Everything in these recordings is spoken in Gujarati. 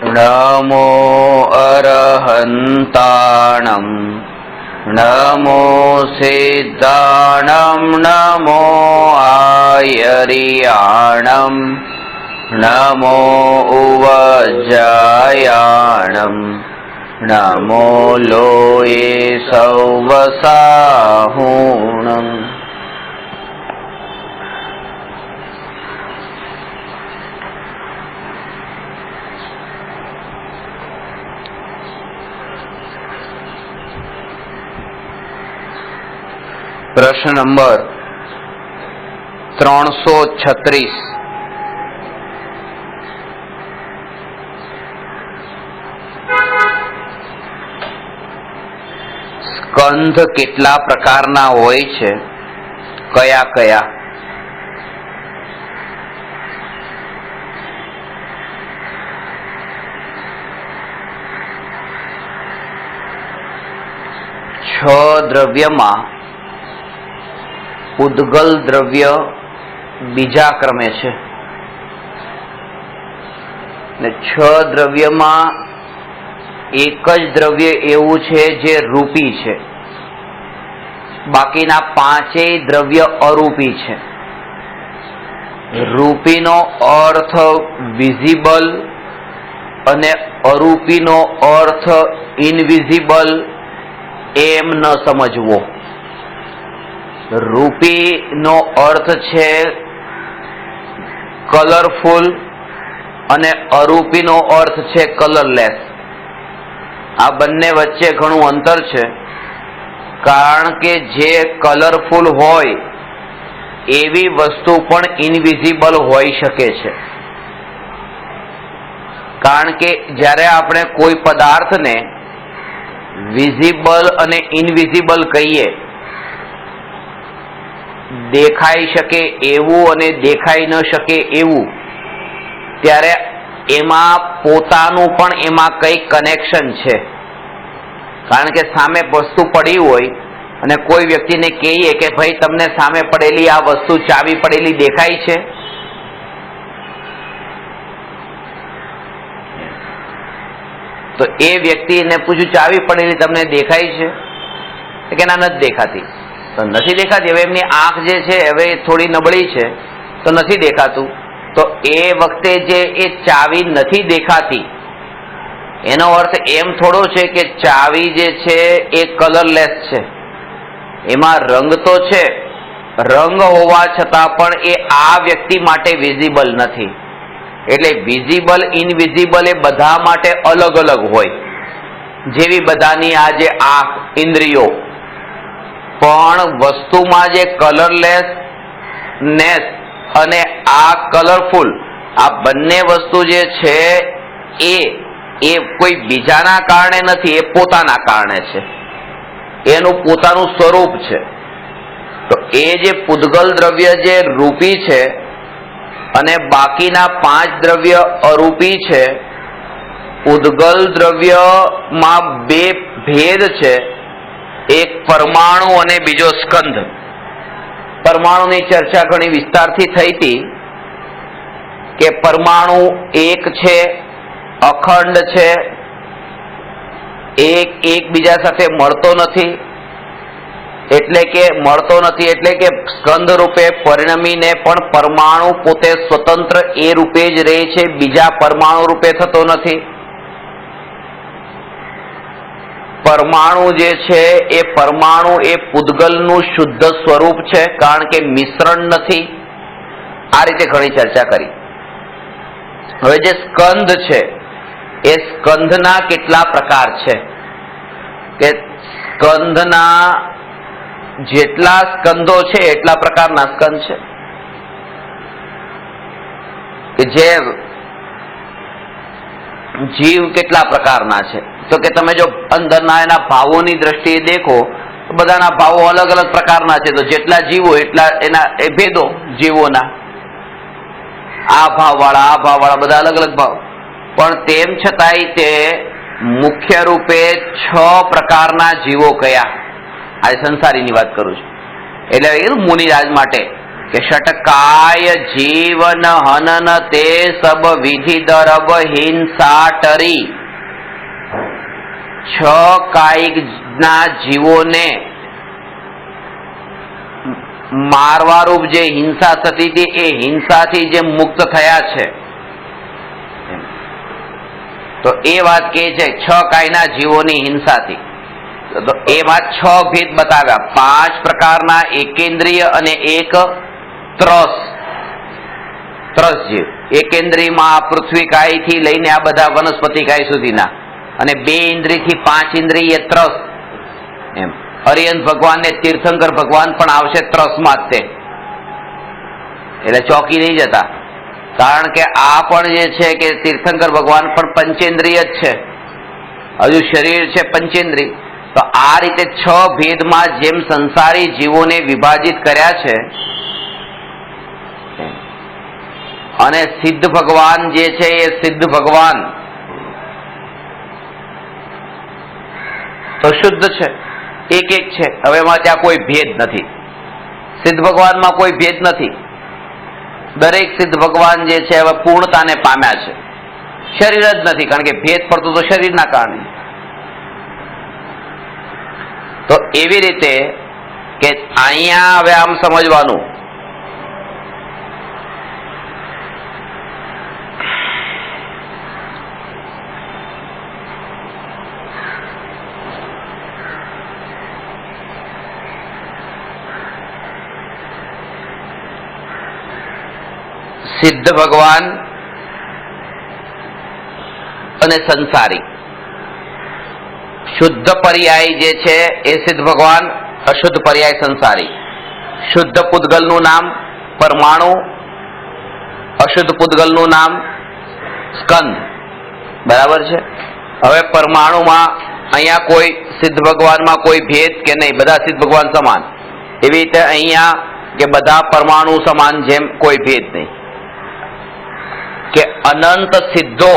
नमो अरहन्ताणं नमो सिद्धाणं नमो आयर्याणं नमो उवज्जायाणं नमो लोये सौवसाहुणम्। प्रश्न नंबर 336। स्कंध કેટલા પ્રકારના હોય છે? કયા કયા? છ દ્રવ્યમાં ઉદ્ગલ દ્રવ્ય બીજા ક્રમે છે ને છ દ્રવ્યમાં એક જ દ્રવ્ય એવું છે જે રૂપી છે, બાકીના પાંચેય દ્રવ્ય અરૂપી છે। રૂપીનો અર્થ વિઝિબલ અને અરૂપીનો અર્થ ઇનવિઝિબલ એમ ન સમજવો। રૂપી નો અર્થ છે કલરફુલ અને અરૂપી નો અર્થ છે કલરલેસ। આ બંને વચ્ચે ઘણું અંતર છે, કારણ કે જે કલરફુલ હોય એવી વસ્તુ પણ ઇનવિઝિબલ હોઈ શકે છે। કારણ કે જ્યારે આપણે કોઈ પદાર્થને વિઝિબલ અને ઇનવિઝિબલ કહીએ, દેખાઈ શકે એવું અને દેખાઈ ન શકે એવું, ત્યારે એમાં પોતાનું પણ એમાં કઈ કનેક્શન છે। કારણ કે સામે વસ્તુ પડી હોય અને કોઈ વ્યક્તિને કહીએ કે ભાઈ તમને સામે પડેલી આ વસ્તુ ચાવી પડેલી દેખાય છે, તો એ વ્યક્તિને પૂછ્યું ચાવી પડેલી તમને દેખાય છે કે ના નથી દેખાતી? તો નથી દેખાતી। હવે એમની આંખ જે છે હવે થોડી નબળી છે તો નથી દેખાતું। તો એ વખતે જે એ ચાવી નથી દેખાતી એનો અર્થ એમ થોડો છે કે ચાવી જે છે એ કલરલેસ છે, એમાં રંગ તો છે, રંગ હોવા છતાં પણ એ આ વ્યક્તિ માટે વિઝિબલ નથી। એટલે વિઝિબલ ઇનવિઝિબલ એ બધા માટે અલગ અલગ હોય। જેવી બધાની આ જે આંખ ઇન્દ્રિયો, પણ વસ્તુમાં જે કલરલેસનેસ અને આ કલરફુલ, આ બંને વસ્તુ જે છે એ કોઈ બીજાના કારણે નથી, એ પોતાના કારણે છે, એનું પોતાનું સ્વરૂપ છે। તો એ જે પૂદગલ દ્રવ્ય જે રૂપી છે અને બાકીના પાંચ દ્રવ્ય અરૂપી છે। પૂદગલ દ્રવ્યમાં બે ભેદ છે, એક પરમાણુ અને બીજો સ્કંધ। પરમાણુની ચર્ચા ઘણી વિસ્તારથી થઈ હતી કે પરમાણુ એક છે, અખંડ છે, એકબીજા સાથે મળતો નથી, એટલે કે સ્કંધ રૂપે પરિણમીને પણ પરમાણુ પોતે સ્વતંત્ર એ રૂપે જ રહે છે, બીજા પરમાણુ રૂપે થતો નથી। પરમાણુ જે છે એ પરમાણુ એ પૂદગલનું શુદ્ધ સ્વરૂપ છે, કારણ કે મિશ્રણ નથી। આ રીતે ઘણી ચર્ચા કરી। હવે જે સ્કંધ છે એ સ્કંધના કેટલા પ્રકાર છે કે સ્કંધના જેટલા સ્કંધો છે એટલા પ્રકારના સ્કંધ છે। કે જે જીવ કેટલા પ્રકારના છે, તો કે તમે જો અંદરના એના ભાવોની દ્રષ્ટિએ દેખો તો બધાના ભાવો અલગ અલગ પ્રકારના છે। તો જેટલા જીવો એટલા એના એ ભેદો જીવોના, આ ભાવવાળા બધા અલગ અલગ ભાવ, પણ તેમ છતાંય તે મુખ્ય રૂપે 6 પ્રકારના જીવો કયા? આ સંસારીની વાત કરું છું। એટલે મુનિરાજ માટે કે ષટકાય જીવન હનન તે સબ વિધિ દરબ હિંસા ટરી. 6 કાયિક ના જીવોને મારવારૂપ જે હિંસા થતી હતી એ હિંસાથી જે મુક્ત થયા છે, તો એ વાત કે છે 6 કાયના જીવોની હિંસાથી. તો એમાં 6 ભેદ બતાવ્યા. 5 પ્રકારના એકેન્દ્રિય અને એક ત્રસ જીવ. એકેન્દ્રિયમાં પૃથ્વી કાય થી લઈને આ બધા વનસ્પતિ કાય સુધીના, અને 2 ઇન્દ્રિય થી 5 ઇન્દ્રિય ત્રસ. એમ અરિયંત ભગવાન ને તીર્થંકર ભગવાન પણ આવશે ત્રસમાં જ, તે એટલે ચોકી નહીં જતા. કારણ કે આ પણ જે છે કે તીર્થંકર ભગવાન પણ પંચેન્દ્રિય જ છે, હજુ શરીર છે પંચેન્દ્રિય. તો આ રીતે 6 ભેદમાં જેમ સંસારી જીવોને વિભાજિત કર્યા છે, અને સિદ્ધ ભગવાન જે છે એ સિદ્ધ ભગવાન તો શુદ્ધ છે, એક છે. હવે એમાં ત્યાં કોઈ ભેદ નથી. સિદ્ધ ભગવાનમાં કોઈ ભેદ નથી. દરેક સિદ્ધ ભગવાન જે છે હવે પૂર્ણતાને પામ્યા છે. શરીર જ નથી, કારણ કે ભેદ પડતું તો શરીરના કારણે. તો એવી રીતે કે અહીંયા હવે આમ સમજવાનું, સિદ્ધ ભગવાન અને સંસારી. શુદ્ધ પર્યાય જે છે એ સિદ્ધ ભગવાન, અશુદ્ધ પર્યાય સંસારી. શુદ્ધ પૂતગલનું નામ પરમાણુ, અશુદ્ધ પૂતગલનું નામ સ્કંદ. બરાબર છે. હવે પરમાણુમાં અહીંયા કોઈ સિદ્ધ ભગવાનમાં કોઈ ભેદ કે નહીં, બધા સિદ્ધ ભગવાન સમાન. એવી રીતે અહીંયા કે બધા પરમાણુ સમાન, જેમ કોઈ ભેદ નહીં. કે અનંત સિદ્ધો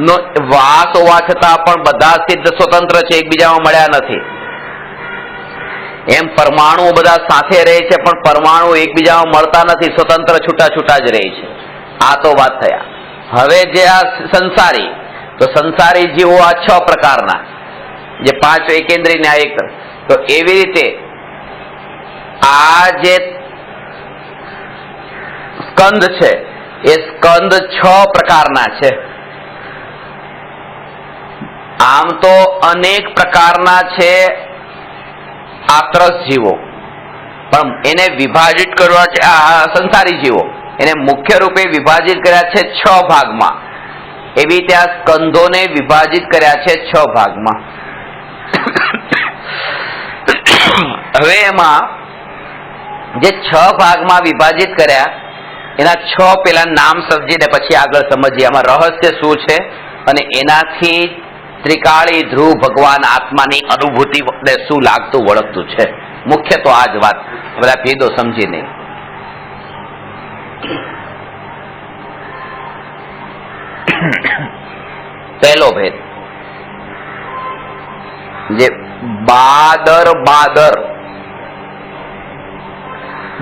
નો વાસ હોવા છતાં પણ બધા સિદ્ધ સ્વતંત્ર છે, એકબીજામાં મળ્યા નથી. એમ પરમાણુ બધા સાથે રહે છે, પણ પરમાણુ એકબીજામાં મળતા નથી, સ્વતંત્ર છૂટા છૂટા જ રહે છે. આ તો વાત થયા. હવે જે આ સંસારી, તો સંસારી જીવો આ 6 પ્રકારના, જે 5 એકેન્દ્રિય ને આ એક. તો એવી રીતે આ જે સ્કંદ છે એ સ્કંદ 6 પ્રકારના છે. આમ તો અનેક પ્રકારના છે આત્રસ જીવો, પણ એને વિભાજિત કરવા છે આ સંસારી જીવો, એને મુખ્ય રૂપે વિભાજિત કર્યા છે 6 ભાગમાં. એવી રીતે આ સ્કંધોને વિભાજિત કર્યા છે 6 ભાગમાં. હવે એમાં જે 6 ભાગમાં વિભાજિત કર્યા, એના 6 પેલા નામ સમજીને પછી આગળ સમજીએ આમાં રહસ્ય શું છે, અને એનાથી ત્રિકાળી ધ્રુવ ભગવાન આત્માની અનુભૂતિ ને શું લાગતું વળગતું છે. મુખ્ય તો આ જ વાત, બધા ભેદો સમજીને. પહેલો ભેદ જે બાદર,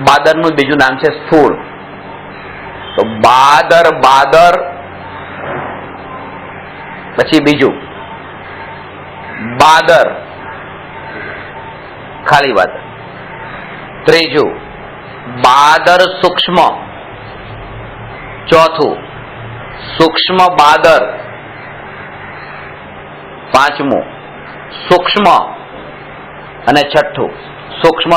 બાદરનું બીજું નામ છે સ્થૂળ. તો બાદર પછી બીજું બાદર, ખાલી બાદર. ત્રીજું બાદર સૂક્ષ્મ. ચોથું સૂક્ષ્મ બાદર. પાંચમું સૂક્ષ્મ, અને છઠ્ઠું સૂક્ષ્મ.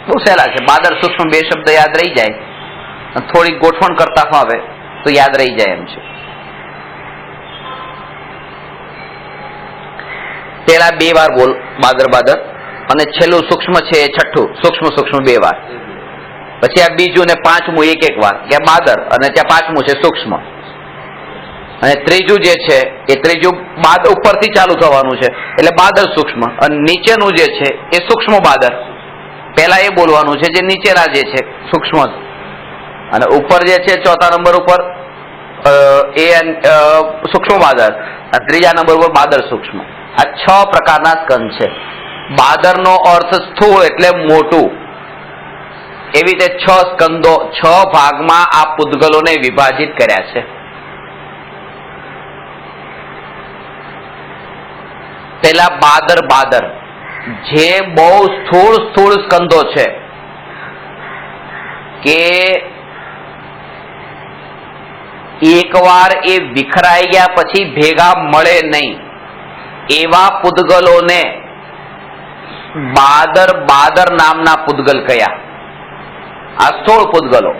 બહુ સહેલા છે. બાદર સૂક્ષ્મ 2 શબ્દ યાદ રહી જાય, થોડી ગોઠવણ કરતા ફાવે તો યાદ રહી જાય એમ છે. પેલા 2 વાર બોલ બાદર, અને છેલ્લું સૂક્ષ્મ છે એ છઠ્ઠું સૂક્ષ્મ 2 વાર. પછી આ બીજું ને પાંચમું એક વાર, ત્યાં બાદર, અને ત્યાં પાંચમું છે સૂક્ષ્મ. અને ત્રીજું જે છે એ ત્રીજું બાદ ઉપરથી ચાલુ થવાનું છે, એટલે બાદર સૂક્ષ્મ. અને નીચેનું જે છે એ સૂક્ષ્મ બાદર. પહેલા એ બોલવાનું છે જે નીચેના જે છે સૂક્ષ્મ, અને ઉપર જે છે 4થા નંબર ઉપર એ સૂક્ષ્મ બાદર, અને 3જા નંબર ઉપર બાદર સૂક્ષ્મ. આ 6 પ્રકારના સ્કંદ છે. બાદરનો અર્થ સ્થૂળ એટલે મોટું, એવી રીતે 6 સ્કંદો 6 ભાગમાં આ પૂતગલોને વિભાજિત કર્યા છે. પેલા બાદર જે બહુ સ્થૂળ સ્કંદો છે કે એકવાર એ વિખરાઈ ગયા પછી ભેગા મળે નહીં, એવા પૂતગલોને બાદર નામના પૂતગલ કયા. આ સ્થૂળ પૂતગલો,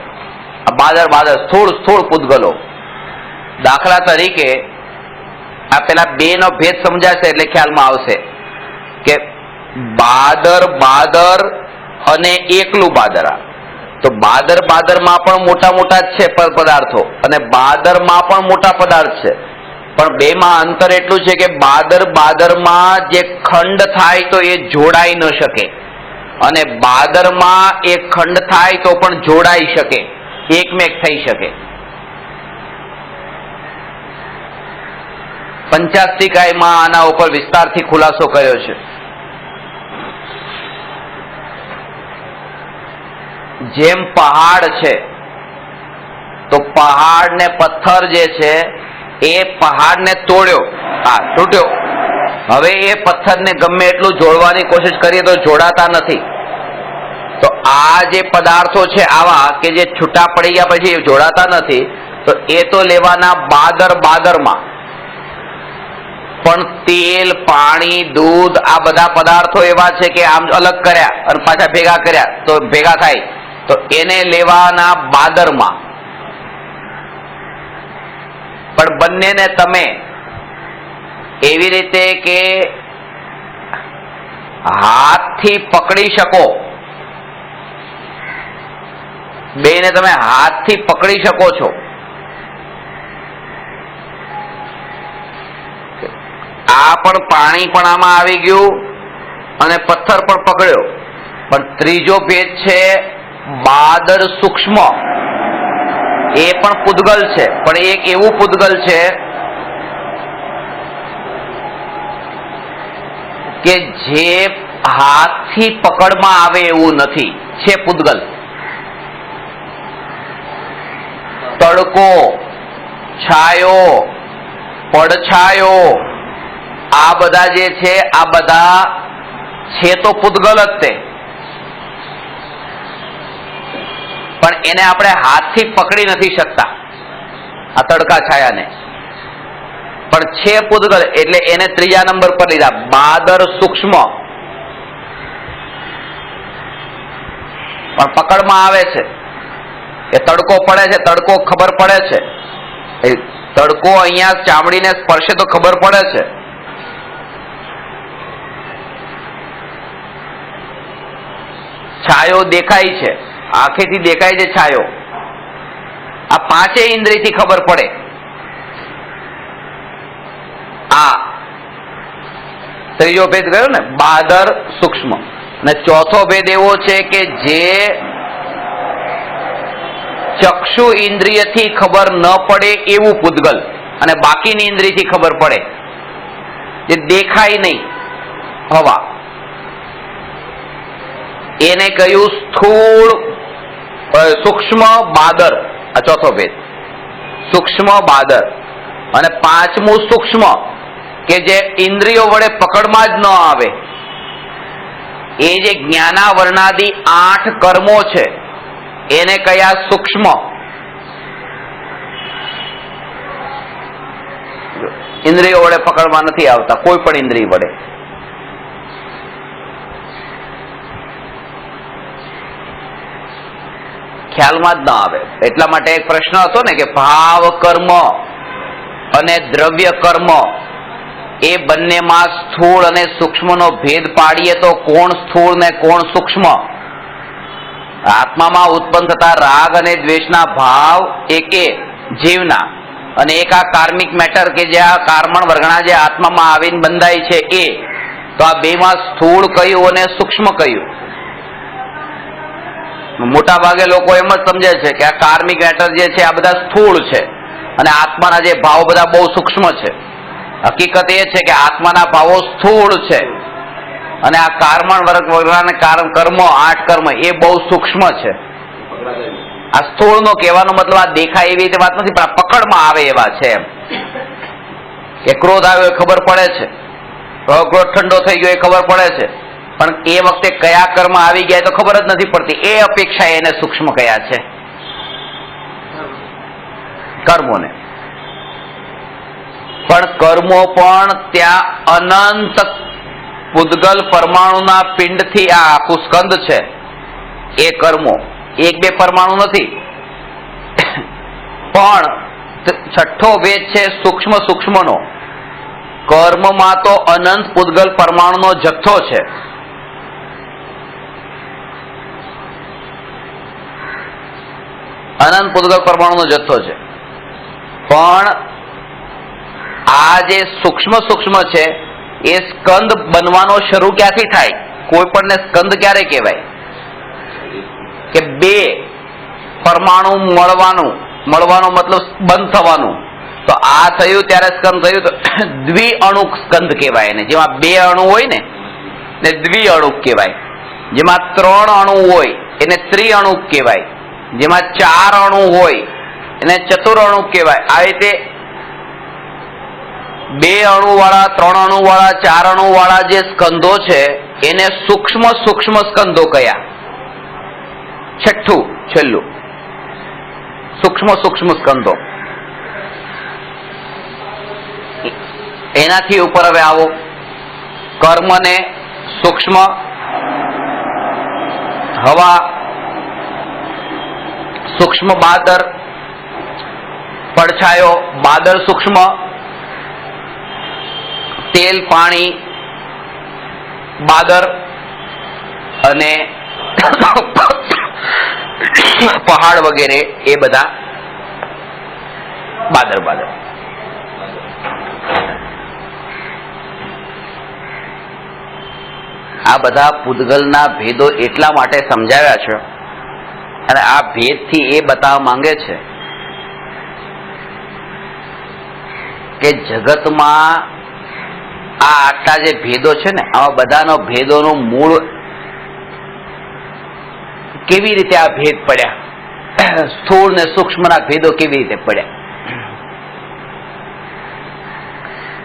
બાદર સ્થૂળ પૂતગલો. દાખલા તરીકે આ પેલા બે નો ભેદ સમજાશે એટલે ખ્યાલમાં આવશે કે બાદર અને એકલું બાદરા. તો બાદરમાં પણ મોટા જ છે પદાર્થો અને બાદરમાં પણ મોટા પદાર્થ છે, પણ બેમાં અંતર એટલું છે કે બાદરમાં જે ખંડ થાય તો એ જોડાઈ ન શકે અને બાદરમાં એ ખંડ થાય તો પણ જોડાઈ શકે, એકમેક થઈ શકે. પંચાસ્તિકાયમાં આના ઉપર વિસ્તારથી ખુલાસો કર્યો છે. જેમ પહાડ છે તો પહાડ ને પથ્થર જે છે એ પહાડને તોડ્યો, તૂટ્યો. હવે એ પથ્થરને ગમે એટલું જોડવાની કોશિશ કરીએ તો જોડાતા નથી. તો આ જે પદાર્થો છે આવા કે જે છૂટા પડી ગયા પછી જોડાતા નથી, તો એ તો લેવાના બાદરમાં. પણ તેલ, પાણી, દૂધ આ બધા પદાર્થો એવા છે કે આમ અલગ કર્યા અને પાછા ભેગા કર્યા તો ભેગા થાય, તો એને લેવાના બાદરમાં. પણ બંનેને તમે એવી રીતે કે હાથથી પકડી શકો, બેને તમે હાથથી પકડી શકો છો. આ પણ પાણી પણ આમાં આવી ગયું અને પથ્થર પણ પકડ્યો. પણ ત્રીજો ભેદ છે બાદર સૂક્ષ્મ. એ પણ પૂતગલ છે, પણ એક એવું પૂતગલ છે કે જે હાથથી પકડમાં આવે એવું નથી, છે પૂતગલ. તડકો, છાયો, પડછાયો આ બધા જે છે આ બધા છે તો પૂતગલ જ તે, પણ એને આપણે હાથથી પકડી નથી શકતા આ તડકા છાયાને, પણ છે પૂતગલ એટલે એને ત્રીજા નંબર પર લીધા, બાદર સૂક્ષ્મ. પણ પકડમાં આવે છે, એ તડકો પડે છે, તડકો ખબર પડે છે, તડકો અહીંયા ચામડીને સ્પર્શે તો ખબર પડે છે. છાયો દેખાય છે, આંખેથી દેખાય છે છાયો. આ પાંચે ઇન્દ્રિયથી ખબર પડે. આ ત્રીજો ભેદ ગયો ને બાદર સૂક્ષ્મ. ને ચોથો ભેદ એવો છે કે જે ચક્ષુ ઇન્દ્રિયથી ખબર ન પડે એવું પૂતગલ અને બાકીની ઇન્દ્રિયથી ખબર પડે, જે દેખાય નહીં હવા, એને કહ્યું સ્થૂળ સૂક્ષ્મ બાદર. આ ચોથો ભેદ સૂક્ષ્મ બાદર. અને પાંચમું સૂક્ષ્મ કે જે ઇન્દ્રિયો વડે પકડમાં જ ન આવે, એ જે જ્ઞાનાવરણાદી 8 કર્મો છે એને કયા સૂક્ષ્મ. ઇન્દ્રિયો વડે પકડમાં નથી આવતા, કોઈ પણ ઇન્દ્રિય વડે. ખ્યાલમાં જ ના આવે. એટલા માટે એક પ્રશ્ન હતો ને કે ભાવ કર્મ અને દ્રવ્ય કર્મ એ બંનેમાં સ્થૂળ અને સૂક્ષ્મનો ભેદ પાડીએ તો કોણ સ્થૂળ ને કોણ સૂક્ષ્મ? આત્મામાં ઉત્પન્ન થતા રાગ અને દ્વેષના ભાવ એકે જીવના અને એક આ કાર્મિક મેટર કે જે આ કાર્મણ વર્ગણા જે આત્મામાં આવીને બંધાય છે એ. તો આ બેમાં સ્થૂળ કયું અને સૂક્ષ્મ કયું? મોટા ભાગે લોકો એમ જ સમજે છે કે આ કાર્મિક મેટર જે છે આ બધા સ્થૂળ છે અને આત્માના જે ભાવ બધા બહુ સૂક્ષ્મ છે. હકીકત એ છે કે આત્માના ભાવો સ્થૂળ છે અને આ કારમણ વર્ગ વગરના કર્મો 8 કર્મ એ બહુ સૂક્ષ્મ છે. આ સ્થૂળનો કહેવાનો મતલબ આ દેખાય એવી રીતે વાત નથી, પણ આ પકડમાં આવે એવા છે એમ કે ક્રોધ આવ્યો એ ખબર પડે છે, ક્રોધ ઠંડો થઈ ગયો એ ખબર પડે છે, પણ એ વખતે કયા કર્મ આવી ગયા તો ખબર જ નથી પડતી. એ અપેક્ષા એને સૂક્ષ્મ કયા છે કર્મોને. પણ કર્મો પણ ત્યાં અનંત પૂદગલ પરમાણુના પિંડથી આ આખું સ્કંદ છે એ કર્મો 1-2 પરમાણુ નથી. પણ છઠ્ઠો ભેદ છે સૂક્ષ્મ સૂક્ષ્મનો. કર્મમાં તો અનંત પૂદગલ પરમાણુનો જથ્થો છે. અનંત પૂદગલ પરમાણુનો જથ્થો છે, પણ આ જે સૂક્ષ્મ સૂક્ષ્મ છે એ સ્કંદ બનવાનો શરૂ ક્યાંથી થાય? કોઈ પણ સ્કંદ ક્યારે કહેવાય કે 2 પરમાણુ મળવાનો મતલબ બંધ થવાનું. તો આ થયું ત્યારે સ્કંદ થયું તો દ્વિઅણુક સ્કંદ કહેવાય એને. જેમાં 2 અણુ હોય ને દ્વિઅણુક કહેવાય. જેમાં 3 અણુ હોય એને ત્રિઅણુક કહેવાય. જેમાં 4 અણુ હોય એને ચતુરઅણુક કહેવાય. આ રીતે 2 અણુ વાળા, 3 અણુ વાળા, 4 અણુ વાળા જે સ્કંદો છે એને સૂક્ષ્મ સૂક્ષ્મ સ્કંદો કયા. છેલ્લું સૂક્ષ્મ સૂક્ષ્મ સ્કંદો. એનાથી ઉપર હવે આવો કર્મને સૂક્ષ્મ, હવા સૂક્ષ્મ, બાદર પડછાયો બાદર સૂક્ષ્મ, તેલ પાણી બાદર, અને પહાડ વગેરે એ બધા બાદર. આ બધા પૂદગલના ભેદો એટલા માટે સમજાવ્યા છે અને આ ભેદથી એ બતાવવા માંગે છે કે જગતમાં આ આટલા જે ભેદો છે ને આવા બધાનો ભેદોનું મૂળ કેવી રીતે આ ભેદ પડ્યા, સ્થૂળ ને સૂક્ષ્મના ભેદો કેવી રીતે પડ્યા.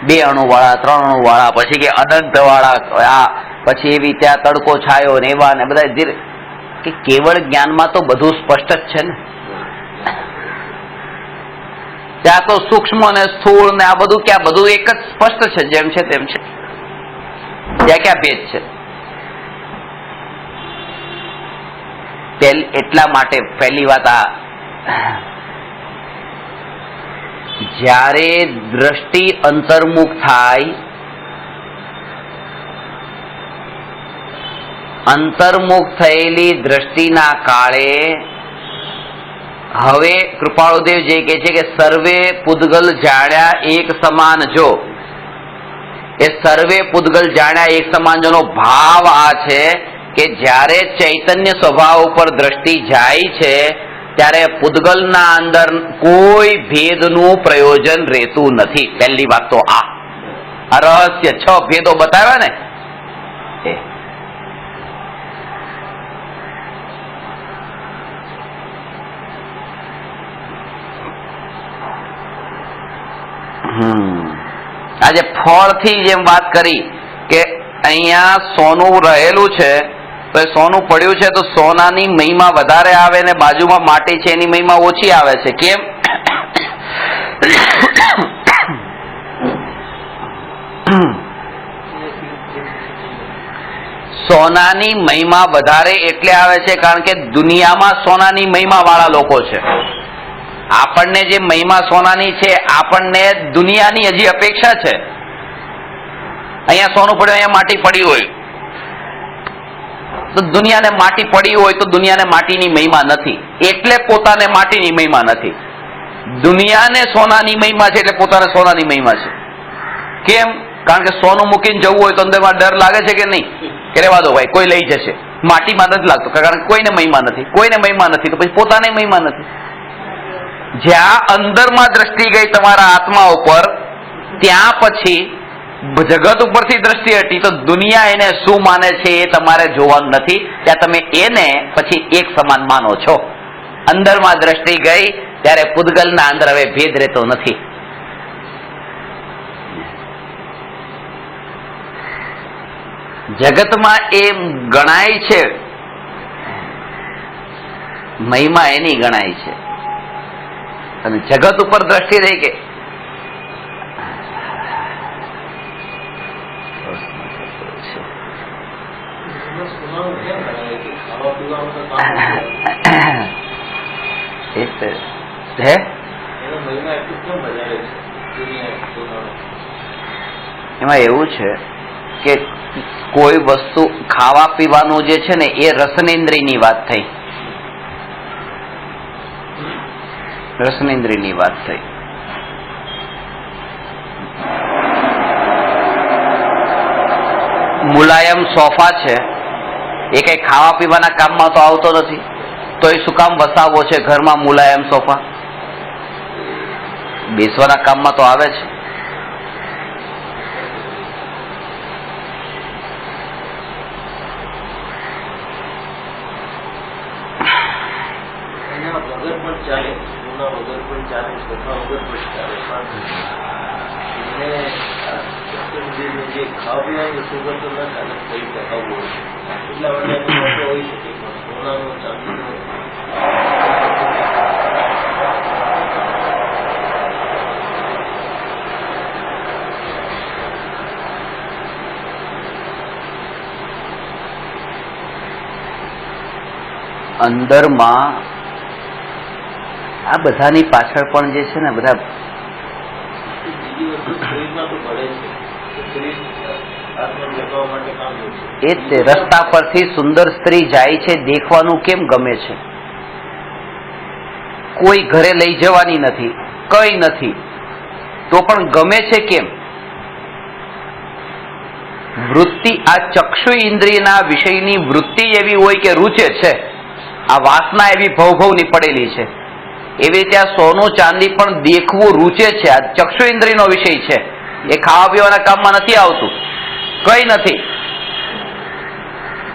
2 અણુ વાળા, 3 અણુ વાળા, પછી કે અનંત વાળા, આ પછી એવી ત્યાં તડકો છાયો ને એવા ને બધા ધીરે કે કેવળ જ્ઞાનમાં તો બધું સ્પષ્ટ જ છે ને. ત્યાં તો સૂક્ષ્મ ને સ્થૂળ ને આ બધું ક્યાં બધું એક જ સ્પષ્ટ છે, જેમ છે તેમ છે. ત્યાં ક્યાં ભેદ છે? એટલા માટે પહેલી વાત આ જ્યારે દ્રષ્ટિ અંતર્મુખ થાય, અંતર્મુખ થયેલી દ્રષ્ટિના કાળે હવે કૃપાળુદેવ જે કહે છે કે સર્વે પૂદગલ જાણ્યા એક સમાન જો, એ સર્વે પૂદગલ જાણ્યા એક સમાન જોનો ભાવ આ છે કે જ્યારે ચૈતન્ય સ્વભાવ ઉપર દ્રષ્ટિ જાય છે ત્યારે પૂદગલના અંદર કોઈ ભેદનું પ્રયોજન રહેતું નથી. પહેલી વાત તો આ રહસ્ય 6 ભેદો બતાવ્યા ને એ. આજે ફળથી જેમ વાત કરી કે અહીંયા સોનું રહેલું છે તો એ સોનું પડ્યું છે તો સોનાની મહિમા વધારે આવે ને બાજુમાં માટી છે એની મહિમા ઓછી આવે છે. કેમ? સોનાની મહિમા વધારે એટલે આવે છે કારણ કે દુનિયામાં સોનાની મહિમા વાળા લોકો છે. આપણને જે મહિમા સોનાની છે આપણને દુનિયાની હજી અપેક્ષા છે. અહીંયા સોનું પડ્યું, અહીંયા માટી પડી હોય તો દુનિયાને માટી પડી હોય તો દુનિયાને માટીની મહિમા નથી એટલે પોતાને માટીની મહિમા નથી. દુનિયાને સોનાની મહિમા છે એટલે પોતાને સોનાની મહિમા છે. કેમ? કારણ કે સોનું મૂકીને જવું હોય તો અંદરમાં ડર લાગે છે કે નહીં કે રહેવા દો ભાઈ કોઈ લઈ જશે. માટીમાં નથી લાગતું કારણ કે કોઈને મહિમા નથી, કોઈને મહિમા નથી તો પછી પોતાને મહિમા નથી. જ્યાં અંદરમાં દ્રષ્ટિ ગઈ તમારા આત્મા ઉપર ત્યાં પછી જગત ઉપરથી દ્રષ્ટિ હટી તો દુનિયા એને શું માને છે એ તમારે જોવાનું નથી. ત્યાં તમે એને પછી એક સમાન માનો છો. અંદરમાં દ્રષ્ટિ ગઈ ત્યારે પૂતગલના અંદર હવે ભેદ રહેતો નથી. જગતમાં એ ગણાય છે, મહિમા એની ગણાય છે, અને જગત ઉપર દ્રષ્ટિ રહી કે એમાં એવું છે કે કોઈ વસ્તુ ખાવા પીવાનું જે છે ને એ રસનેન્દ્રિયની વાત થઈ. રસનેન્દ્રિયની વાત થઈ. મુલાયમ સોફા છે એ કઈ ખાવા પીવાના કામમાં તો આવતો નથી, તો એ શું કામ વસાવવો છે ઘરમાં મુલાયમ સોફા? બેસવાના કામમાં તો આવે છે. અંદરમાં આ બધાની પાછળ પણ જે છે ને બધા એ જ રસ્તા પરથી સુંદર સ્ત્રી જાય છે, દેખવાનું કેમ ગમે છે? કોઈ ઘરે લઈ જવાની નથી, કઈ નથી, તો પણ ગમે છે કેમ? વૃત્તિ આ ચક્ષુ ઇન્દ્રિયના વિષયની વૃત્તિ એવી હોય કે રૂચે છે, આ વાસના એવી ભવભવની પડેલી છે. એવી રીતે આ સોનું ચાંદી પણ દેખવું રૂચે છે, આ ચક્ષુ ઇન્દ્રિયનો વિષય છે. એ ખાવા પીવાના કામમાં નથી આવતું, કઈ નથી.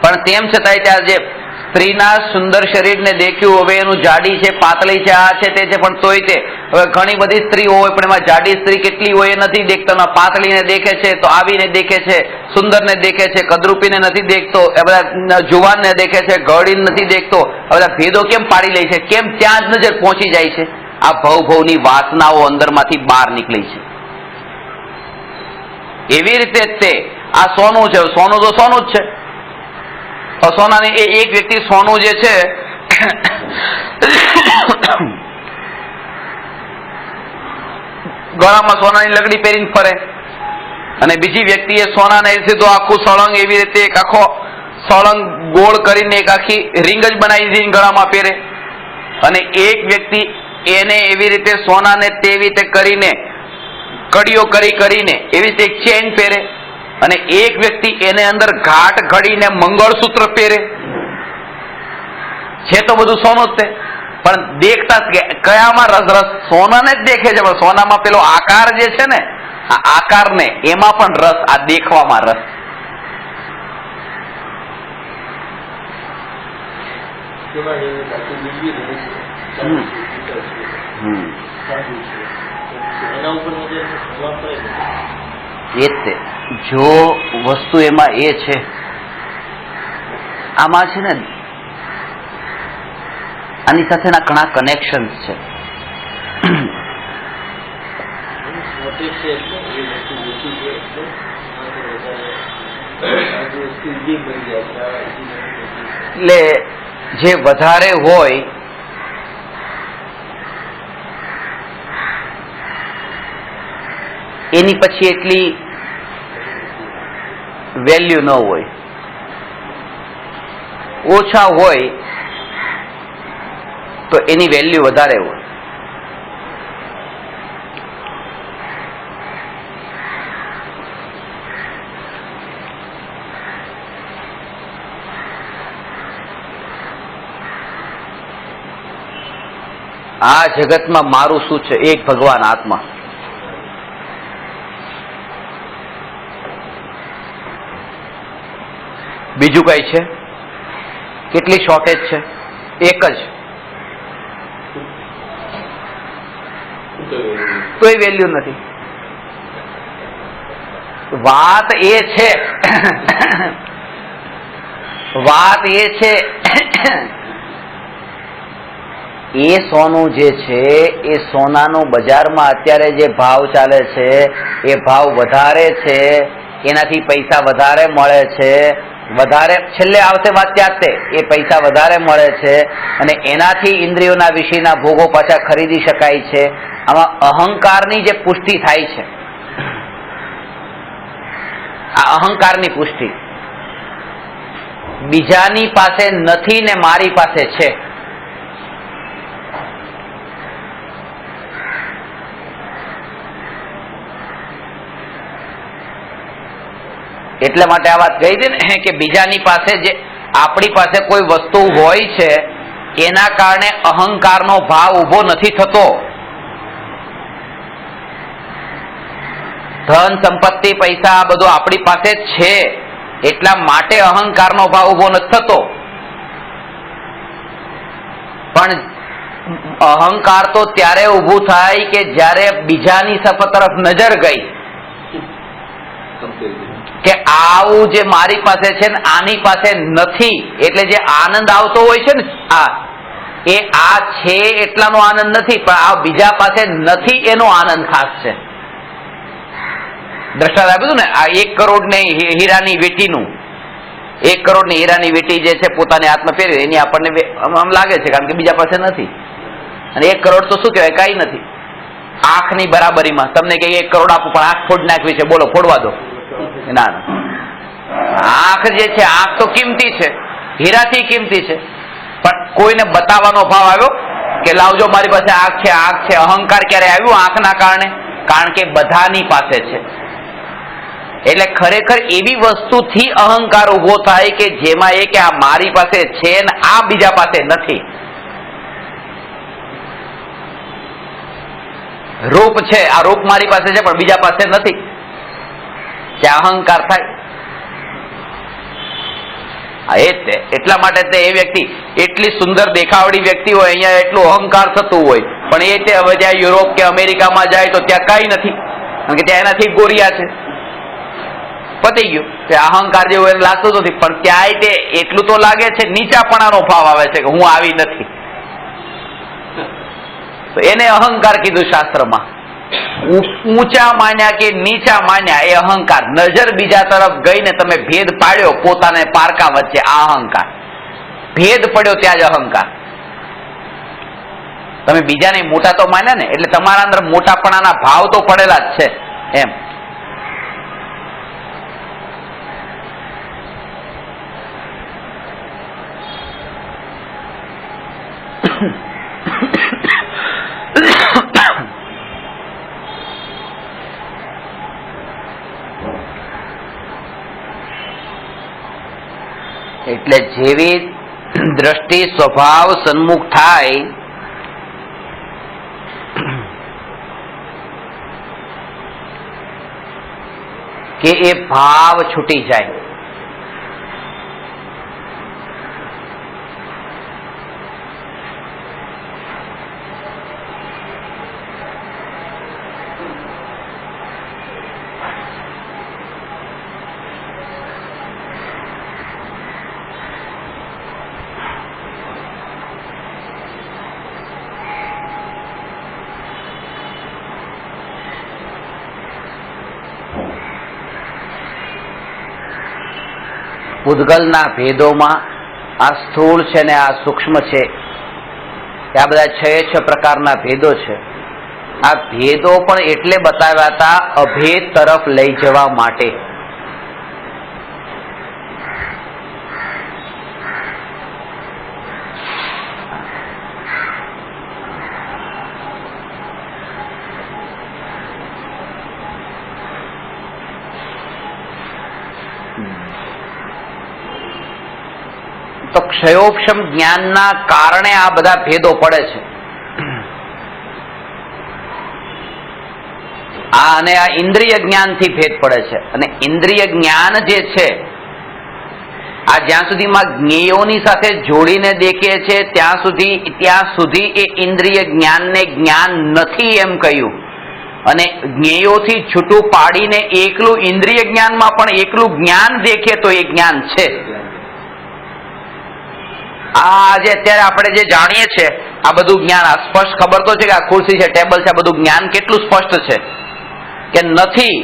પણ તેમ છતાંય ત્યાં જે સ્ત્રીના સુંદર શરીરને દેખ્યું, હવે એનું જાડી છે, પાતળી છે, આ છે, તે છે, પણ તોય તે હવે ઘણી બધી સ્ત્રીઓ હોય પણ એમાં જાડી સ્ત્રી કેટલી હોય એ નથી દેખતા. પાતળીને દેખે છે તો આવીને દેખે છે, સુંદરને દેખે છે, કદરૂપીને નથી દેખતો, એ બધા જુવાનને દેખે છે, ગળીને નથી દેખતો. આ બધા ભેદો કેમ પાડી લે છે? કેમ ત્યાં જ નજર પહોંચી જાય છે? આ ભવભવની વાસનાઓ અંદરમાંથી બહાર નીકળી છે. એવી રીતે તે આ સોનું છે, સોનું તો સોનું જ છે. સોનાની એક વ્યક્તિ સોનું જે છે ગળામાં સોનાની લગડી પહેરીને ફરે, અને બીજી વ્યક્તિ એ સોનાને સીધો આખું સળંગ એવી રીતે એક આખો સળંગ ગોળ કરીને એક આખી રીંગ જ બનાવી દીધી ગળામાં પહેરે. અને એક વ્યક્તિ એને એવી રીતે સોનાને તેવી રીતે કરીને કડીઓ કરીને એવી રીતે એક ચેન પહેરે, અને એક વ્યક્તિ એને અંદર ઘાટ ઘડીને મંગળસૂત્ર પહેરે છે. તો બધું સોનું જ છે, પણ દેખતા કયામાં રસ સોનાને જ દેખે છે, પણ સોનામાં પેલો આકાર જે છે ને, આ આકારને એમાં પણ રસ, આ દેખવામાં રસ. એ જ જો વસ્તુ એમાં એ છે, આમાં છે ને આની સાથેના ઘણા કનેક્શન્સ છે. એટલે જે વધારે હોય એની પછી એટલી વેલ્યુ ન હોય, ઓછા હોય તો એની વેલ્યુ વધારે હોય. આ જગતમાં મારું શું છે? એક ભગવાન આત્મા. બીજું કઈ છે? કેટલી શોર્ટેજ છે? એક જ. કોઈ વેલ્યુ નથી. વાત એ છે એ સોનું જે છે એ સોનાનું બજારમાં અત્યારે જે ભાવ ચાલે છે એ ભાવ વધારે છે, એનાથી પૈસા વધારે મળે છે, વધારે છેલ્લે આવશે વાત ત્યાં એ પૈસા વધારે મળે છે અને એનાથી ઇન્દ્રિયોના વિષયના ભોગો પાછા ખરીદી શકાય છે. આમાં અહંકારની જે પુષ્ટિ થાય છે, આ અહંકારની પુષ્ટિ બીજાની પાસે નથી ને મારી પાસે છે. એટલા માટે આ વાત કહી હતી ને કે બીજાની પાસે જે આપણી પાસે કોઈ વસ્તુ હોય છે એના કારણે અહંકારનો ભાવ ઉભો નથી થતો. ધન સંપત્તિ પૈસા આ બધું આપણી પાસે છે એટલા માટે અહંકારનો ભાવ ઉભો નથી થતો. પણ અહંકાર તો ત્યારે ઉભું થાય કે જ્યારે બીજાની તરફ નજર ગઈ કે આવું જે મારી પાસે છે ને આની પાસે નથી, એટલે જે આનંદ આવતો હોય છે ને આ છે એટલાનો આનંદ નથી, પણ આ બીજા પાસે નથી એનો આનંદ ખાસ છે. દ્રષ્ટાંત આપ્યું ને આ 1 કરોડ ને હીરાની વીંટીનું. 1 કરોડની હીરાની વીંટી જે છે પોતાની હાથમાં પહેરવી એની આપણને આમ લાગે છે કારણ કે બીજા પાસે નથી. અને 1 કરોડ તો શું કહેવાય, કઈ નથી. આંખની બરાબરીમાં તમને કે 1 કરોડ આપું પણ આંખ ફોડ નાખવી છે, બોલો ફોડવા દો. ના, આંખ જે છે આંખ તો કિંમતી છે, હીરાથી કિંમતી છે, પણ કોઈને બતાવવાનો ભાવ આવ્યો કે લાવજો મારી પાસે આંખ છે, આંખ છે. અહંકાર ક્યારે આવ્યું? આંખના કારણે, કારણ કે બધાની પાસે છે. એટલે ખરેખર એવી વસ્તુથી અહંકાર ઉભો થાય કે જેમાં એ કે આ મારી પાસે છે ને આ બીજા પાસે નથી. રૂપ છે, આ રૂપ મારી પાસે છે પણ બીજા પાસે નથી, ત્યાં અહંકાર થાય. એટલા માટે એ વ્યક્તિ એટલી સુંદર દેખાવડી વ્યક્તિ હોય, અહીંયા એટલું અહંકાર થતું હોય, પણ એ હવે જ્યાં યુરોપ કે અમેરિકામાં જાય તો ત્યાં કઈ નથી, કારણ કે ત્યાં એનાથી ગોરિયા છે. પતી ગયું, તે અહંકાર જેવું એને લાગતું નથી, પણ ત્યાંય તે એટલું તો લાગે છે, નીચાપણાનો ભાવ આવે છે કે હું આવી નથી. તો એને અહંકાર કીધું શાસ્ત્રમાં. ઊંચા માન્યા કે નીચા માન્યા એ અહંકાર. નજર બીજા તરફ ગઈને તમે ભેદ પાડ્યો પોતાને પારકા વચ્ચે, આ અહંકાર. ભેદ પડ્યો ત્યાં જ અહંકાર. તમે બીજાને મોટા તો માન્યા ને, એટલે તમારા અંદર મોટાપણાના ભાવ તો પડેલા જ છે એમ. એટલે જેવી દ્રષ્ટિ સ્વભાવ સન્મુખ થાય કે એ ભાવ છૂટી જાય. પૂતગલના ભેદોમાં આ સ્થૂળ છે ને આ સૂક્ષ્મ છે, આ બધા 6 પ્રકારના ભેદો છે. આ ભેદો પણ એટલે બતાવ્યા હતા અભેદ તરફ લઈ જવા માટે. તો ક્ષયોક્ષમ જ્ઞાનના કારણે આ બધા ભેદો પડે છે. અને આ ઇન્દ્રિય જ્ઞાનથી ભેદ પડે છે. અને ઇન્દ્રિય જ્ઞાન જે છે આ જ્યાં સુધીમાં જ્ઞેયોની સાથે જોડીને દેખે છે ત્યાં સુધી એ ઇન્દ્રિય જ્ઞાનને જ્ઞાન નથી એમ કહ્યું, અને જ્ઞેયોથી છૂટું પાડીને એકલું ઇન્દ્રિય જ્ઞાનમાં પણ એકલું જ્ઞાન દેખે તો એ જ્ઞાન છે. આજે અત્યારે આપણે જે જાણીએ છીએ આ બધું જ્ઞાન, આ સ્પષ્ટ ખબર તો છે કે આ ખુરશી છે, ટેબલ છે, આ બધું જ્ઞાન કેટલું સ્પષ્ટ છે કે નથી.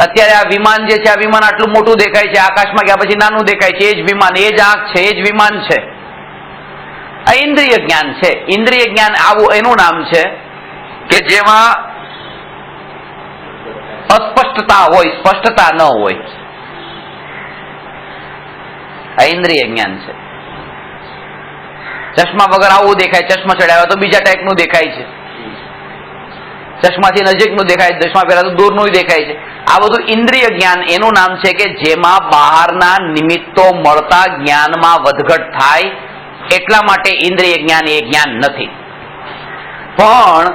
અત્યારે આ વિમાન જે છે, આ વિમાન આટલું મોટું દેખાય છે, આકાશમાં ગયા પછી નાનું દેખાય છે, એ જ વિમાન, એ જ આંખ છે, એ જ વિમાન છે. આ ઇન્દ્રિય જ્ઞાન છે. ઇન્દ્રિય જ્ઞાન આવું એનું નામ છે કે જેમાં અસ્પષ્ટતા હોય, સ્પષ્ટતા ન હોય. આ ઇન્દ્રિય જ્ઞાન છે. ચશ્મા વગર આવું દેખાય, ચશ્મા ચડાવ્યા તો બીજા ટાઈપનું દેખાય છે, ચશ્માથી નજીકનું દેખાય, ચશ્મા પહેલા તો દૂરનું દેખાય છે. આ બધું ઇન્દ્રિય જ્ઞાન એનું નામ છે કે જેમાં બહારના નિમિત્તો મળતા જ્ઞાનમાં વધઘટ થાય, એટલા માટે ઇન્દ્રિય જ્ઞાન એ જ્ઞાન નથી. પણ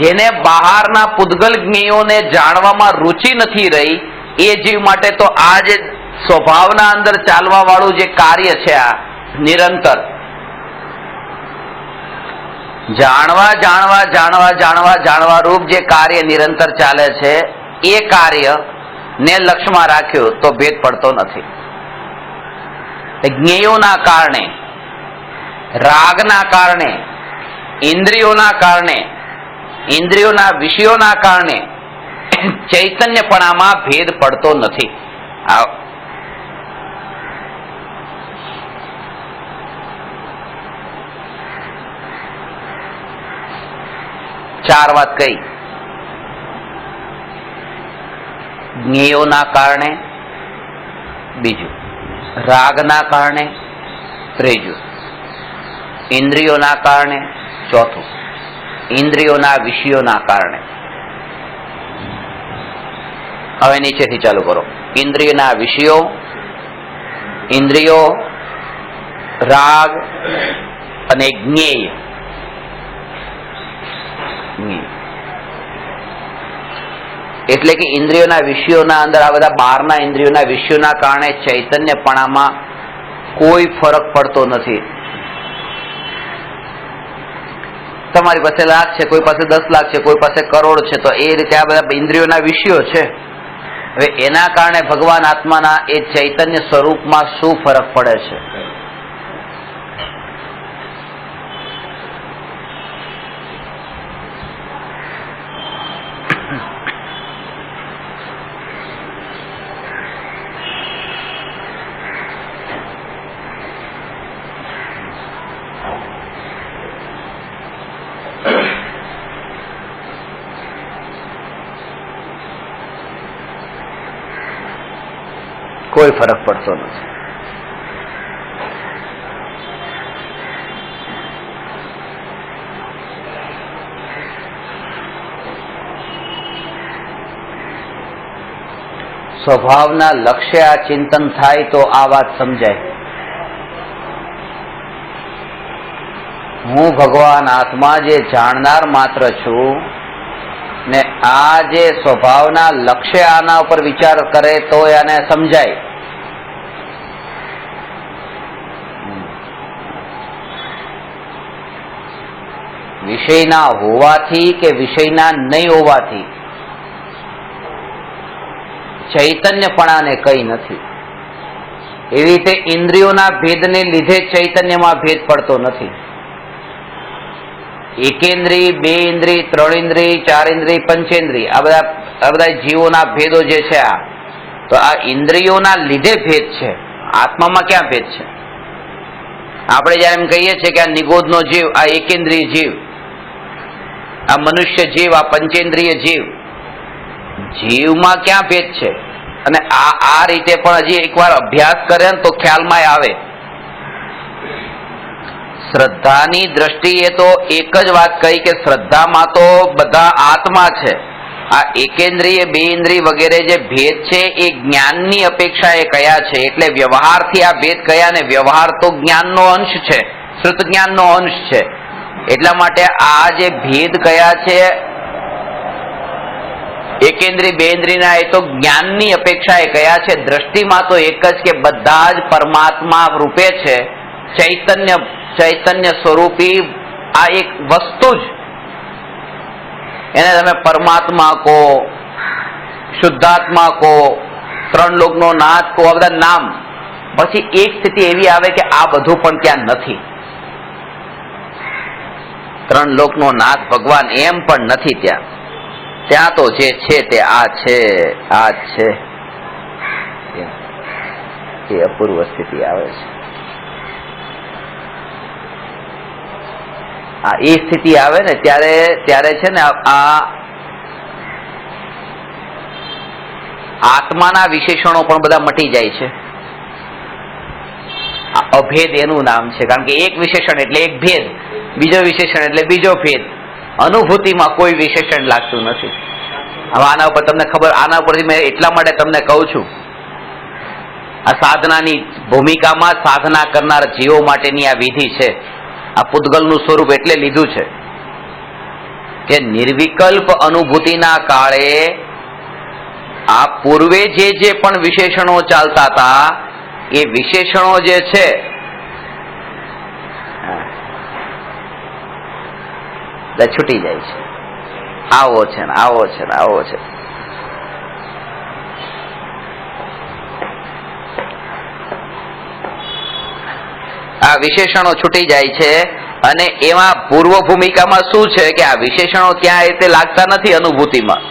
જેને બહારના પૂદગલ જ્ઞેયોને જાણવામાં રુચિ નથી રહી એ જીવ માટે તો આ જે સ્વભાવના અંદર ચાલવા વાળું જે કાર્ય છે, આ નિરંતર જાણવા રૂપ જે કાર્ય નિરંતર ચાલે છે, એ કાર્ય ને લક્ષ્યમાં રાખ્યો તો ભેદ પડતો નથી. જ્ઞેયોના કારણે, રાગના કારણે, ઇન્દ્રિયોના કારણે, ઇન્દ્રિયોના વિષયોના કારણે ચૈતન્યપણામાં ભેદ પડતો નથી. ચાર વાત કઈ. જ્ઞેયોના કારણે બીજું, રાગના કારણે ત્રીજું, ઇન્દ્રિયોના કારણે ચોથું, ઇન્દ્રિયોના વિષયોના કારણે. હવે નીચેથી ચાલુ કરો. ઇન્દ્રિયના વિષયો, ઇન્દ્રિયો, રાગ અને જ્ઞેય. એટલે કે ઇન્દ્રિયોના વિષયોના અંદર આ બધા બહારના ઇન્દ્રિયોના વિષયોના કારણે ચૈતન્યપણામાં કોઈ ફરક પડતો નથી. તમારી પાસે લાખ છે, કોઈ પાસે 10 લાખ છે, કોઈ પાસે કરોડ છે, તો એ રીતે આ બધા ઇન્દ્રિયોના વિષયો છે. હવે એના કારણે ભગવાન આત્માના એ ચૈતન્ય સ્વરૂપમાં શું ફરક પડે છે? કોઈ ફરક પડતો નથી. સ્વભાવના લક્ષ્ય આ ચિંતન થાય તો આ વાત સમજાય. હું ભગવાન આત્મા જે જાણનાર માત્ર છું ને આ જે સ્વભાવના લક્ષ્ય આના ઉપર વિચાર કરે તો એને સમજાય. વિષયના હોવાથી કે વિષયના નહીં હોવાથી ચૈતન્યપણાને કઈ નથી. એવી રીતે ઇન્દ્રિયોના ભેદને લીધે ચૈતન્યમાં ભેદ પડતો નથી. એકેન્દ્રિય, 2 ઇન્દ્રિય, 3 ઇન્દ્રિય, 4 ઇન્દ્રિય, પંચેન્દ્રિય, આ બધા જીવોના ભેદો જે છે, તો આ ઇન્દ્રિયોના લીધે ભેદ છે. આત્મામાં ક્યાં ભેદ છે? આપણે જયારે એમ કહીએ છીએ કે આ નિગોદનો જીવ, આ એકેન્દ્રિય જીવ, આ મનુષ્ય જીવ, આ પંચેન્દ્રિય જીવ, જીવમાં ક્યાં ભેદ છે? અને આ રીતે પણ હજી એકવાર અભ્યાસ કરે ને તો ખ્યાલમાં આવે. શ્રદ્ધાની દ્રષ્ટિએ તો એક જ વાત કહી કે શ્રદ્ધામાં તો બધા આત્મા છે. આ એકેન્દ્રિય, 2 ઇન્દ્રિય વગેરે જે ભેદ છે એ જ્ઞાનની અપેક્ષાએ કયા છે. એટલે વ્યવહારથી આ ભેદ કયા ને વ્યવહાર તો જ્ઞાનનો અંશ છે, શ્રુત જ્ઞાનનો અંશ છે. એટલા માટે આ જે ભેદ કયા છે એકેન્દ્રી બેન્દ્રીના એ તો જ્ઞાનની અપેક્ષા એ કયા છે? દ્રષ્ટિમાં તો એક જ કે બધા જ પરમાત્મા રૂપે છે, ચૈતન્ય સ્વરૂપી આ એક વસ્તુ જ, એને તમે પરમાત્મા કહો, શુદ્ધાત્મા કહો, ત્રણ લોકનો નાથ કહો, આ બધા નામ. પછી એક સ્થિતિ એવી આવે કે આ બધું પણ ત્યાં નથી. ત્રણ લોકનો નાથ ભગવાન એમ પણ નથી ત્યાં. ત્યાં તો જે છે તે આ છે, આ છે. એ અપૂર્વ સ્થિતિ આવે છે. આ એ સ્થિતિ આવે ને ત્યારે છે ને આ આત્માના વિશેષણો પણ બધા મટી જાય છે. અભેદ એનું નામ છે, કારણ કે એક વિશેષણ એટલે એક ભેદ, બીજો વિશેષણ એટલે બીજો ભેદ. અનુભૂતિમાં કોઈ વિશેષણ લાગતું નથી. હવે આના ઉપર તમને ખબર, આના ઉપરથી મેં એટલા માટે તમને કહું છું, આ સાધનાની ભૂમિકામાં સાધના કરનાર જીવો માટેની આ વિધિ છે. આ પૂતગલનું સ્વરૂપ એટલે લીધું છે કે નિર્વિકલ્પ અનુભૂતિના કાળે આ પૂર્વે જે પણ વિશેષણો ચાલતા હતા એ વિશેષણો જે છે છૂટી જાય છે. આવો છે ને આવો છે ને આવો છે. આ વિશેષણો છૂટી જાય છે અને એમાં પૂર્વ ભૂમિકામાં શું છે કે આ વિશેષણો ત્યાં એ રીતે લાગતા નથી અનુભૂતિમાં,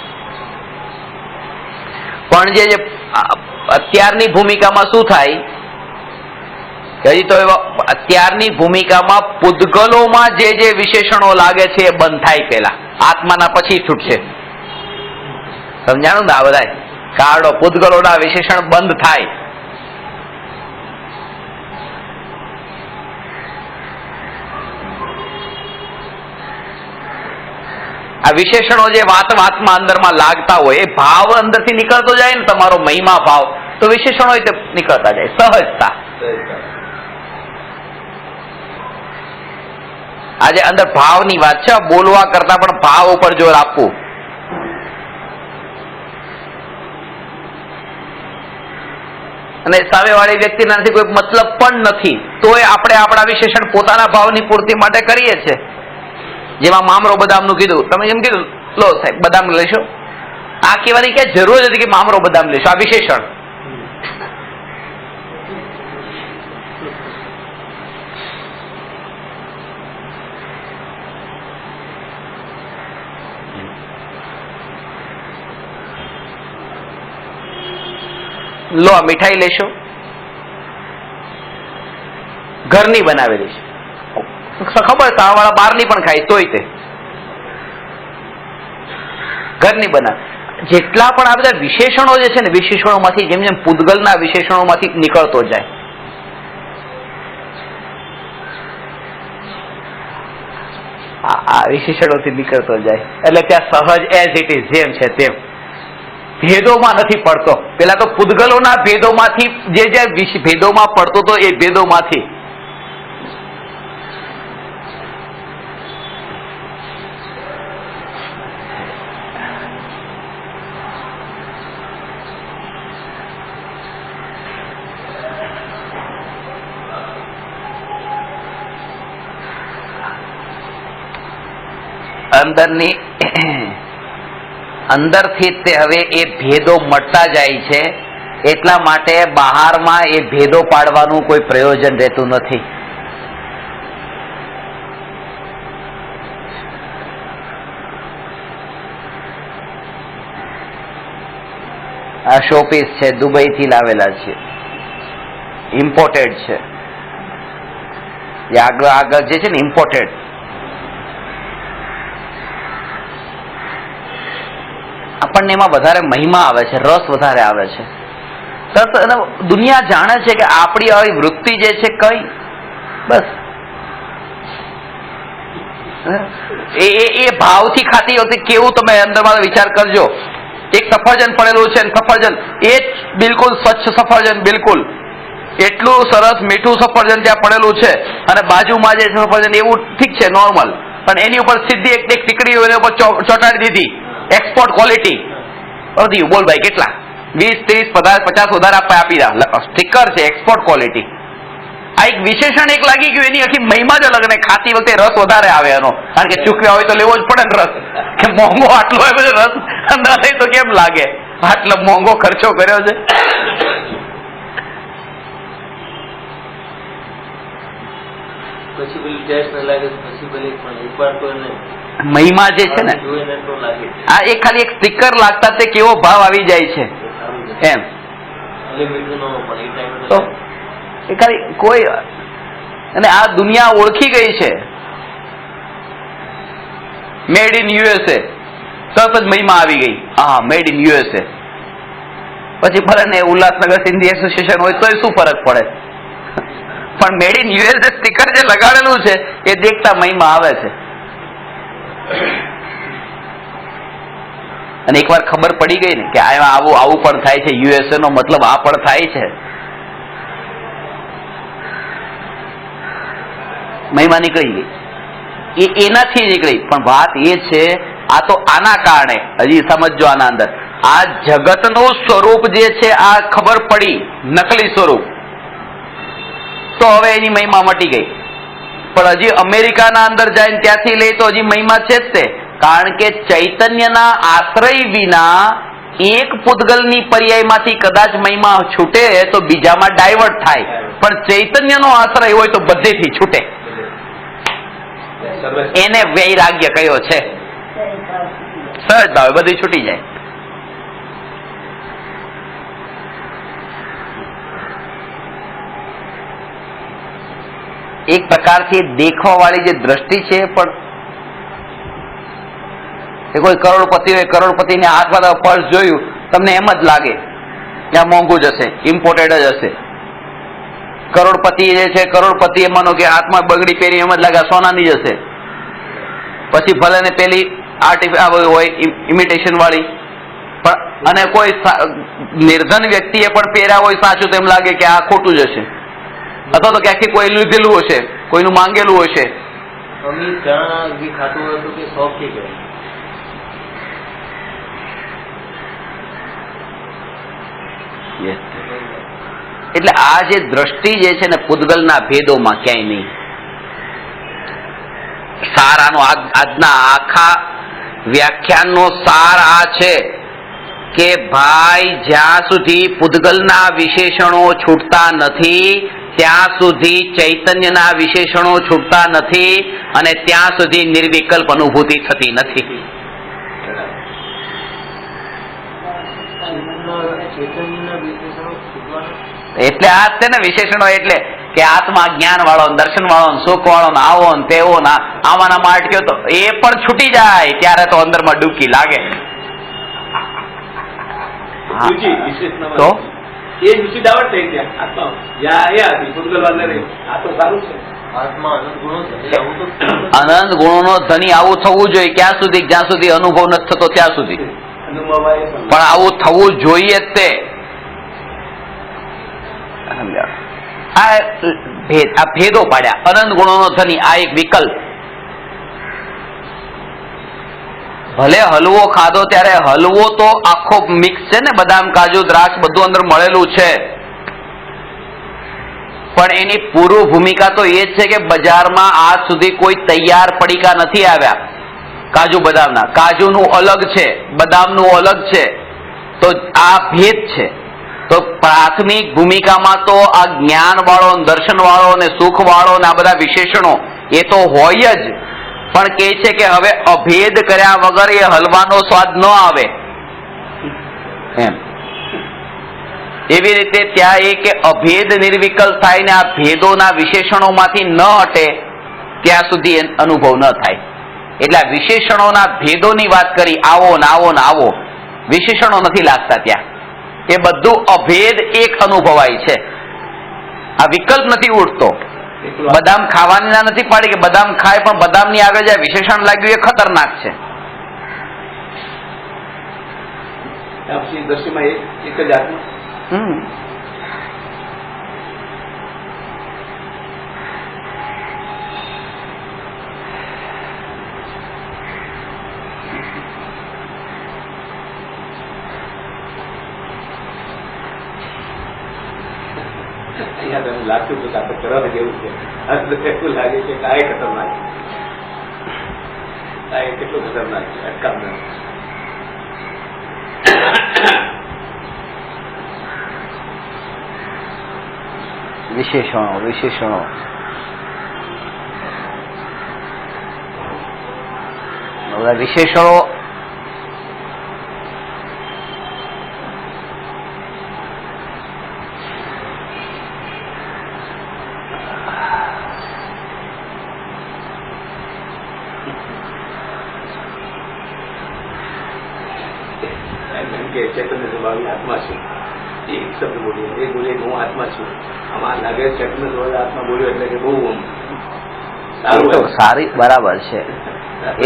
પણ જે અત્યારની ભૂમિકામાં શું થાય કે હજી તો અત્યારની ભૂમિકામાં પૂતગલોમાં જે વિશેષણો લાગે છે એ બંધ થાય પેલા, આત્માના પછી છૂટશે. સમજાણું ને? આ બધા કારડો પૂતગલોના વિશેષણ બંધ થાય. આ વિશેષણો જે વાતમાં અંદરમાં લાગતા હોય એ ભાવ અંદરથી નીકળતો જાય ને, તમારો મહિમા ભાવ, તો વિશેષણો નીકળતા જાય. સહજતા. આજે અંદર ભાવની વાત છે. બોલવા કરતા પણ ભાવ ઉપર જોર આપવું. અને સામેવાળી વ્યક્તિના નથી કોઈ મતલબ પણ નથી, તોય આપણે આપણા વિશેષણ પોતાના ભાવની પૂર્તિ માટે કરીએ છીએ. જેમાં મામરો બદામનું કીધું, તમે એમ કીધું લો સાહેબ બદામ લેશો, આ કહેવાની ક્યાં જરૂર હતી કે મામરો બદામ લેશો? આ વિશેષણ. લો આ મીઠાઈ લેશો, ઘરની બનાવેલી છે, ખબર સાવાળા બહારની પણ ખાય તોય તે ઘરની બનાવે. જેટલા પણ આ બધા વિશેષણો જે છે ને, વિશેષણોમાંથી જેમ જેમ પૂતગલના વિશેષણોમાંથી નીકળતો જાય, આ વિશેષણોથી નીકળતો જાય એટલે ત્યાં સહજ એઝ ઇટ ઇઝ જેમ છે તેમ, ભેદોમાં નથી પડતો. પેલા તો પૂતગલોના ભેદોમાંથી જે ભેદોમાં પડતો તો એ ભેદોમાંથી અંદરથી તે હવે એ ભેદો મળતા જાય છે. એટલા માટે બહારમાં એ ભેદો પાડવાનું કોઈ પ્રયોજન રહેતું નથી. આ શોપીસ છે, દુબઈ થી લાવેલા છે, ઇમ્પોર્ટેડ છે. આગળ જે છે ને ઇમ્પોર્ટેડ, આપણને એમાં વધારે મહિમા આવે છે, રસ વધારે આવે છે. દુનિયા જાણે છે કે આપણી આવી વૃત્તિ જે છે કઈ બસ એ ભાવથી ખાતી હોતી. કેવું તમે અંદરમાં વિચાર કરજો, એક સફરજન પડેલું છે, સફરજન એ જ બિલકુલ સ્વચ્છ સફરજન, બિલકુલ એટલું સરસ મીઠું સફરજન ત્યાં પડેલું છે, અને બાજુમાં જે સફરજન એવું ઠીક છે નોર્મલ, પણ એની ઉપર સીધી એક ટીકડી એની ઉપર ચોંટાડી દીધી, એક્સપોર્ટ ક્વોલિટી, દીધું, બોલ ભાઈ કેટલા 20, 30, 50 વધારે આપી દા. સ્ટીકર છે, એક્સપોર્ટ ક્વોલિટી. આ એક વિશેષણ એક લાગી ગયું, એની આખી મહિમા જ અલગ. ને ખાતી વખતે રસ વધારે આવે એનો, કારણ કે ચૂકવ્યા હોય તો લેવો જ પડે ને રસ. કે મોંઘો આટલો હોય બધો રસ ના થાય તો કેમ લાગે, આટલો મોંઘો ખર્ચો કર્યો છે. પછી પેલી ટેસ્ટ ન લાગે, પછી પેલી એકવાર તો મહિમા જે છે ને, આ એક ખાલી એક સ્ટીકર લાગતા તે કેવો ભાવ આવી જાય છે એમ. તો એ ખાલી કોઈ, અને આ દુનિયા ઓળખી ગઈ છે મેડ ઇન યુએસએ, તરત જ મહિમા આવી ગઈ. હા, મેડ ઇન યુએસએ. પછી ભલે ને ઉલ્લાસનગર સિંધી એસોસિએશન હોય તોય શું ફરક પડે, પણ મેડ ઇન યુએસએ સ્ટીકર જે લગાડેલું છે એ દેખતા મહિમા આવે છે. અને એકવાર ખબર પડી ગઈ ને કે આવું પણ થાય છે, યુએસએ નો મતલબ આ પણ થાય છે, મહિમા નીકળી ગઈ. એ એનાથી નીકળી. પણ વાત એ છે, આ તો આના કારણે, હજી સમજો આના અંદર, આ જગતનું સ્વરૂપ જે છે આ ખબર પડી, નકલી સ્વરૂપ, તો હવે એની મહિમા મટી ગઈ. પણ હજી અમેરિકાના અંદર જાય ત્યાંથી લઈ તો હજી મહિમા છે જ તે, કારણ કે ચૈતન્યના આશ્રય વિના એક પૂતગલની પર્યાયમાંથી કદાચ મહિમા છૂટે તો બીજામાં ડાયવર્ટ થાય, પણ ચૈતન્યનો આશ્રય હોય તો બધેથી છૂટે. એને વૈરાગ્ય કયો છે, સહજ ભાવે બધી છૂટી જાય. એક પ્રકારથી દેખવા વાળી જે દ્રષ્ટિ છે, પણ કોઈ કરોડપતિ હોય, કરોડપતિને હાથમાં પર્સ જોયું, તમને એમ જ લાગે કે આ મોંઘું જ હશે, ઇમ્પોર્ટેડ જ હશે. કરોડપતિ જે છે, કરોડપતિ માનો કે હાથમાં બગડી પહેરી, એમ જ લાગે સોનાની જ હશે. પછી ભલે ને પેલી હોય ઇમિટેશન વાળી, પણ અને કોઈ નિર્ધન વ્યક્તિએ પણ પહેર્યા હોય સાચું, તેમ લાગે કે આ ખોટું જ હશે, અથવા તો ક્યાંકથી કોઈ લીધેલું હશે, કોઈનું માંગેલું હશે. એટલે આ જે દ્રષ્ટિ જે છે ને પૂતગલના ભેદોમાં ક્યાંય નહીં. સારાનો આજના આખા વ્યાખ્યાનનો સાર આ છે કે ભાઈ, જ્યાં સુધી પૂતગલના વિશેષણો છૂટતા નથી ત્યાં સુધી ચૈતન્યના વિશેષણો છૂટતા નથી, અને ત્યાં સુધી નિર્વિકલ્પ અનુભૂતિ થતી નથી. એટલે આ છે ને વિશેષણો, એટલે કે આત્મા જ્ઞાન વાળો, દર્શન વાળો, સુખ વાળો, આવો ને તેવો ના આમાંના અટક્યો તો એ પણ છૂટી જાય ત્યારે તો અંદરમાં ડૂબકી લાગે. તો એ રુચિ દાવત થઈ ગયા આત્મા યા હતી પૂતગલવાદ ને આ તો સારું છે. આત્મા અનંત ગુણોનો ધણી આવું થવું જોઈએ. ક્યાં સુધી? જ્યાં સુધી અનુભવ નથી થતો ત્યાં સુધી. પણ આવું થવું જોઈએ જ તે. આ ભેદો પાડ્યા. અનંત ગુણોનો ધણી, આ એક વિકલ્પ. ભલે હલવો ખાધો ત્યારે હલવો તો આખો મિક્સ છે ને, બદામ, કાજુ, દ્રાક્ષ બધું અંદર મળેલું છે, પણ એની પૂર્વ ભૂમિકા તો એ જ છે કે બજારમાં આજ સુધી કોઈ તૈયાર પડીકા નથી આવ્યા કાજુ બદામના. કાજુનું અલગ છે, બદામનું અલગ છે, તો આ ભેદ છે. તો પ્રાથમિક ભૂમિકામાં તો આ જ્ઞાન વાળો, દર્શન વાળો અને સુખ વાળો ને આ બધા વિશેષણો એ તો હોય જ, પણ કે છે કે હવે અભેદ કર્યા વગર એ હલવાનો સ્વાદ ન આવે એમ. એવી રીતે ત્યાં એ કે અભેદ નિર્વિકલ્પ થાય ને આ ભેદોના વિશેષણોમાંથી ન હટે ત્યાં સુધી અનુભવ ન થાય. એટલે આ વિશેષણોના ભેદોની વાત કરી, આવો ને આવો ને આવો, વિશેષણો નથી લાગતા ત્યાં. એ બધું અભેદ એક અનુભવાય છે. આ વિકલ્પ નથી ઉઠતો. બદામ ખાવાની ના નથી પાડી કે બદામ ખાય, પણ બદામની આગળ જે વિશેષણ લાગ્યું એ ખતરનાક છે. એક જ આત્મા. અહીંયા તમને લાગતું હતું કે આપણે કરવા જેવું છે, એવું લાગે છે કે આ ખતરનાક છે, આ કેટલું ખતરનાક છે, અટકાવનાર. વિશેષણો વિશેષણો બધા વિશેષણો ચેતન્ય સ્વભાવી આત્મા છું, એક શબ્દ બોલ્યો, એ બોલીએ હું આત્મા છું. આમાં લાગે ચેતન્ય સ્વભાવી આત્મા બોલ્યો એટલે કે બહુ સારી બરાબર છે.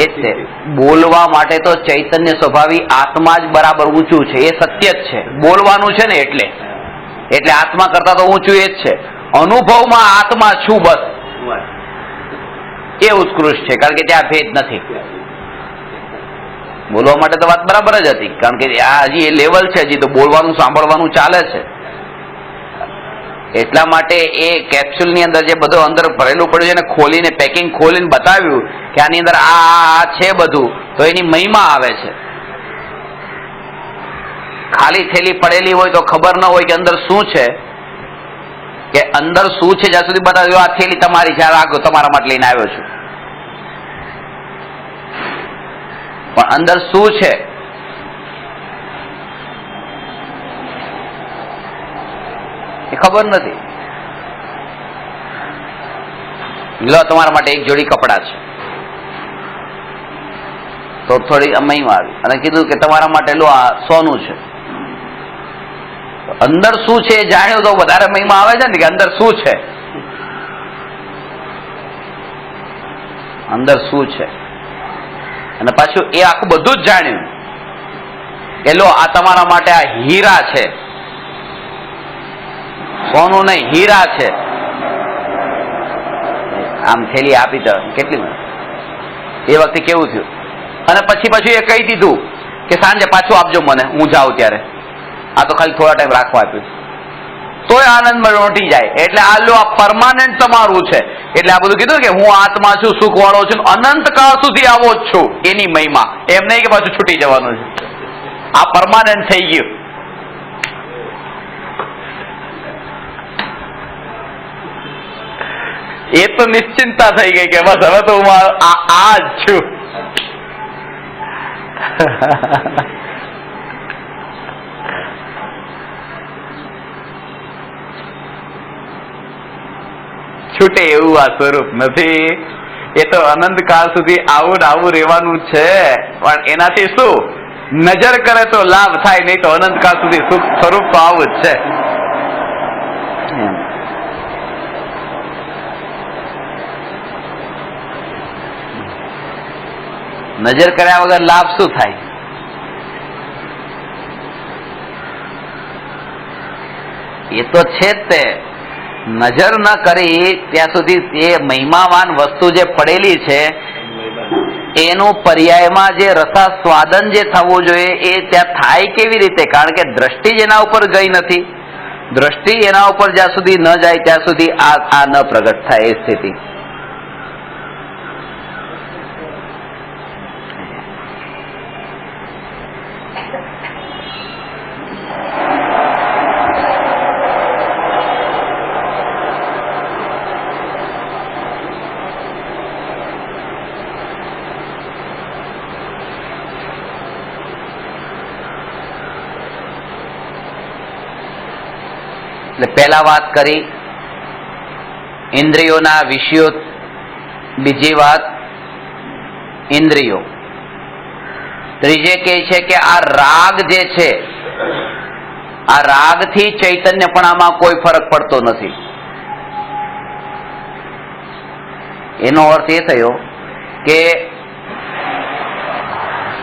એ જ છે, બોલવા માટે તો ચૈતન્ય સ્વભાવી આત્મા જ બરાબર ઊંચું છે, એ સત્ય જ છે. બોલવાનું છે ને એટલે આત્મા કરતા તો ઊંચું એ જ છે. અનુભવમાં આત્મા છું બસ એ ઉત્કૃષ્ટ છે, કારણ કે ત્યાં ભેદ નથી. બોલવા માટે તો વાત બરાબર જ હતી, કારણ કે આ હજી એ લેવલ છે, હજી તો બોલવાનું સાંભળવાનું ચાલે છે. એટલા માટે એ કેપ્સ્યુલ ની અંદર જે બધું અંદર ભરેલું પડ્યું છે ને ખોલીને પેકિંગ ખોલીને બતાવ્યું કે આની અંદર આ છે બધું, તો એની મહિમા આવે છે. ખાલી થેલી પડેલી હોય તો ખબર ન હોય કે અંદર શું છે, કે અંદર શું છે જ્યાં સુધી બતાવ્યું આ થેલી તમારી છે, રાખો તમારા માટે લઈને આવ્યો છું, પણ અંદર શું છે એ ખબર નથી. લો તમારા માટે એક જોડી કપડા છે, તો થોડી મહિમા આવી અને કીધું કે તમારા માટે લો આ સોનું છે. અંદર શું છે એ જાણ્યું તો વધારે મહિમા આવે છે ને, કે અંદર શું છે, અંદર શું છે. અને પાછું એ આખું બધું જ જાણ્યું કે લો આ તમારા માટે આ હીરા છે, સોનું નહીં હીરા છે. આમ થેલી આપી તો કેટલી એ વખતે કેવું થયું. અને પછી પાછું એ કહી દીધું કે સાંજે પાછું આપજો મને, હું જાઉં ત્યારે. આ તો ખાલી થોડા ટાઈમ રાખવા આપ્યું, તોય આનંદમાં રોટી જાય. એટલે આ લો આ પરમાનન્ટ તમારું છે. એટલે આ બધું કીધું કે હું આત્મા છું, સુખ વાળો છું, અનંત કાળ સુધી આવો જ છું. એની મહિમા એમ નહીં કે પાછું છૂટી જવાનું છે, આ પરમાનન્ટ થઈ ગયું. એ તો નિશ્ચિંતા થઈ ગઈ કે બસ હવે તો હું આ જ છું. છૂટે એવું આ સ્વરૂપ નથી. એ તો અનંત કાળ સુધી આવું ને આવું રહેવાનું છે. પણ એનાથી શું નજર કરે તો લાભ થાય, નહીં તો અનંત કાળ સુધી સુખ સ્વરૂપ તો આવું જ છે. નજર કર્યા વગર લાભ શું થાય? એ તો છે જ તે. નજર ન કરી ત્યાં સુધી એ મહિમાવાન વસ્તુ જે પડેલી છે એનું પર્યાયમાં જે રસાસ્વાદન જે થવું જોઈએ એ ત્યાં થાય કેવી રીતે? કારણ કે દ્રષ્ટિ જ એના ઉપર ગઈ નથી. દ્રષ્ટિ એના ઉપર જ્યાં સુધી ન જાય ત્યાં સુધી આ ન પ્રગટ થાય એ સ્થિતિ. એટલે પહેલા વાત કરી ઇન્દ્રિયોના વિષયો, બીજી વાત ઇન્દ્રિયો, ત્રીજે કહે છે કે આ રાગ જે છે આ રાગથી ચૈતન્યપણામાં કોઈ ફરક પડતો નથી. એનો અર્થ એ થયો કે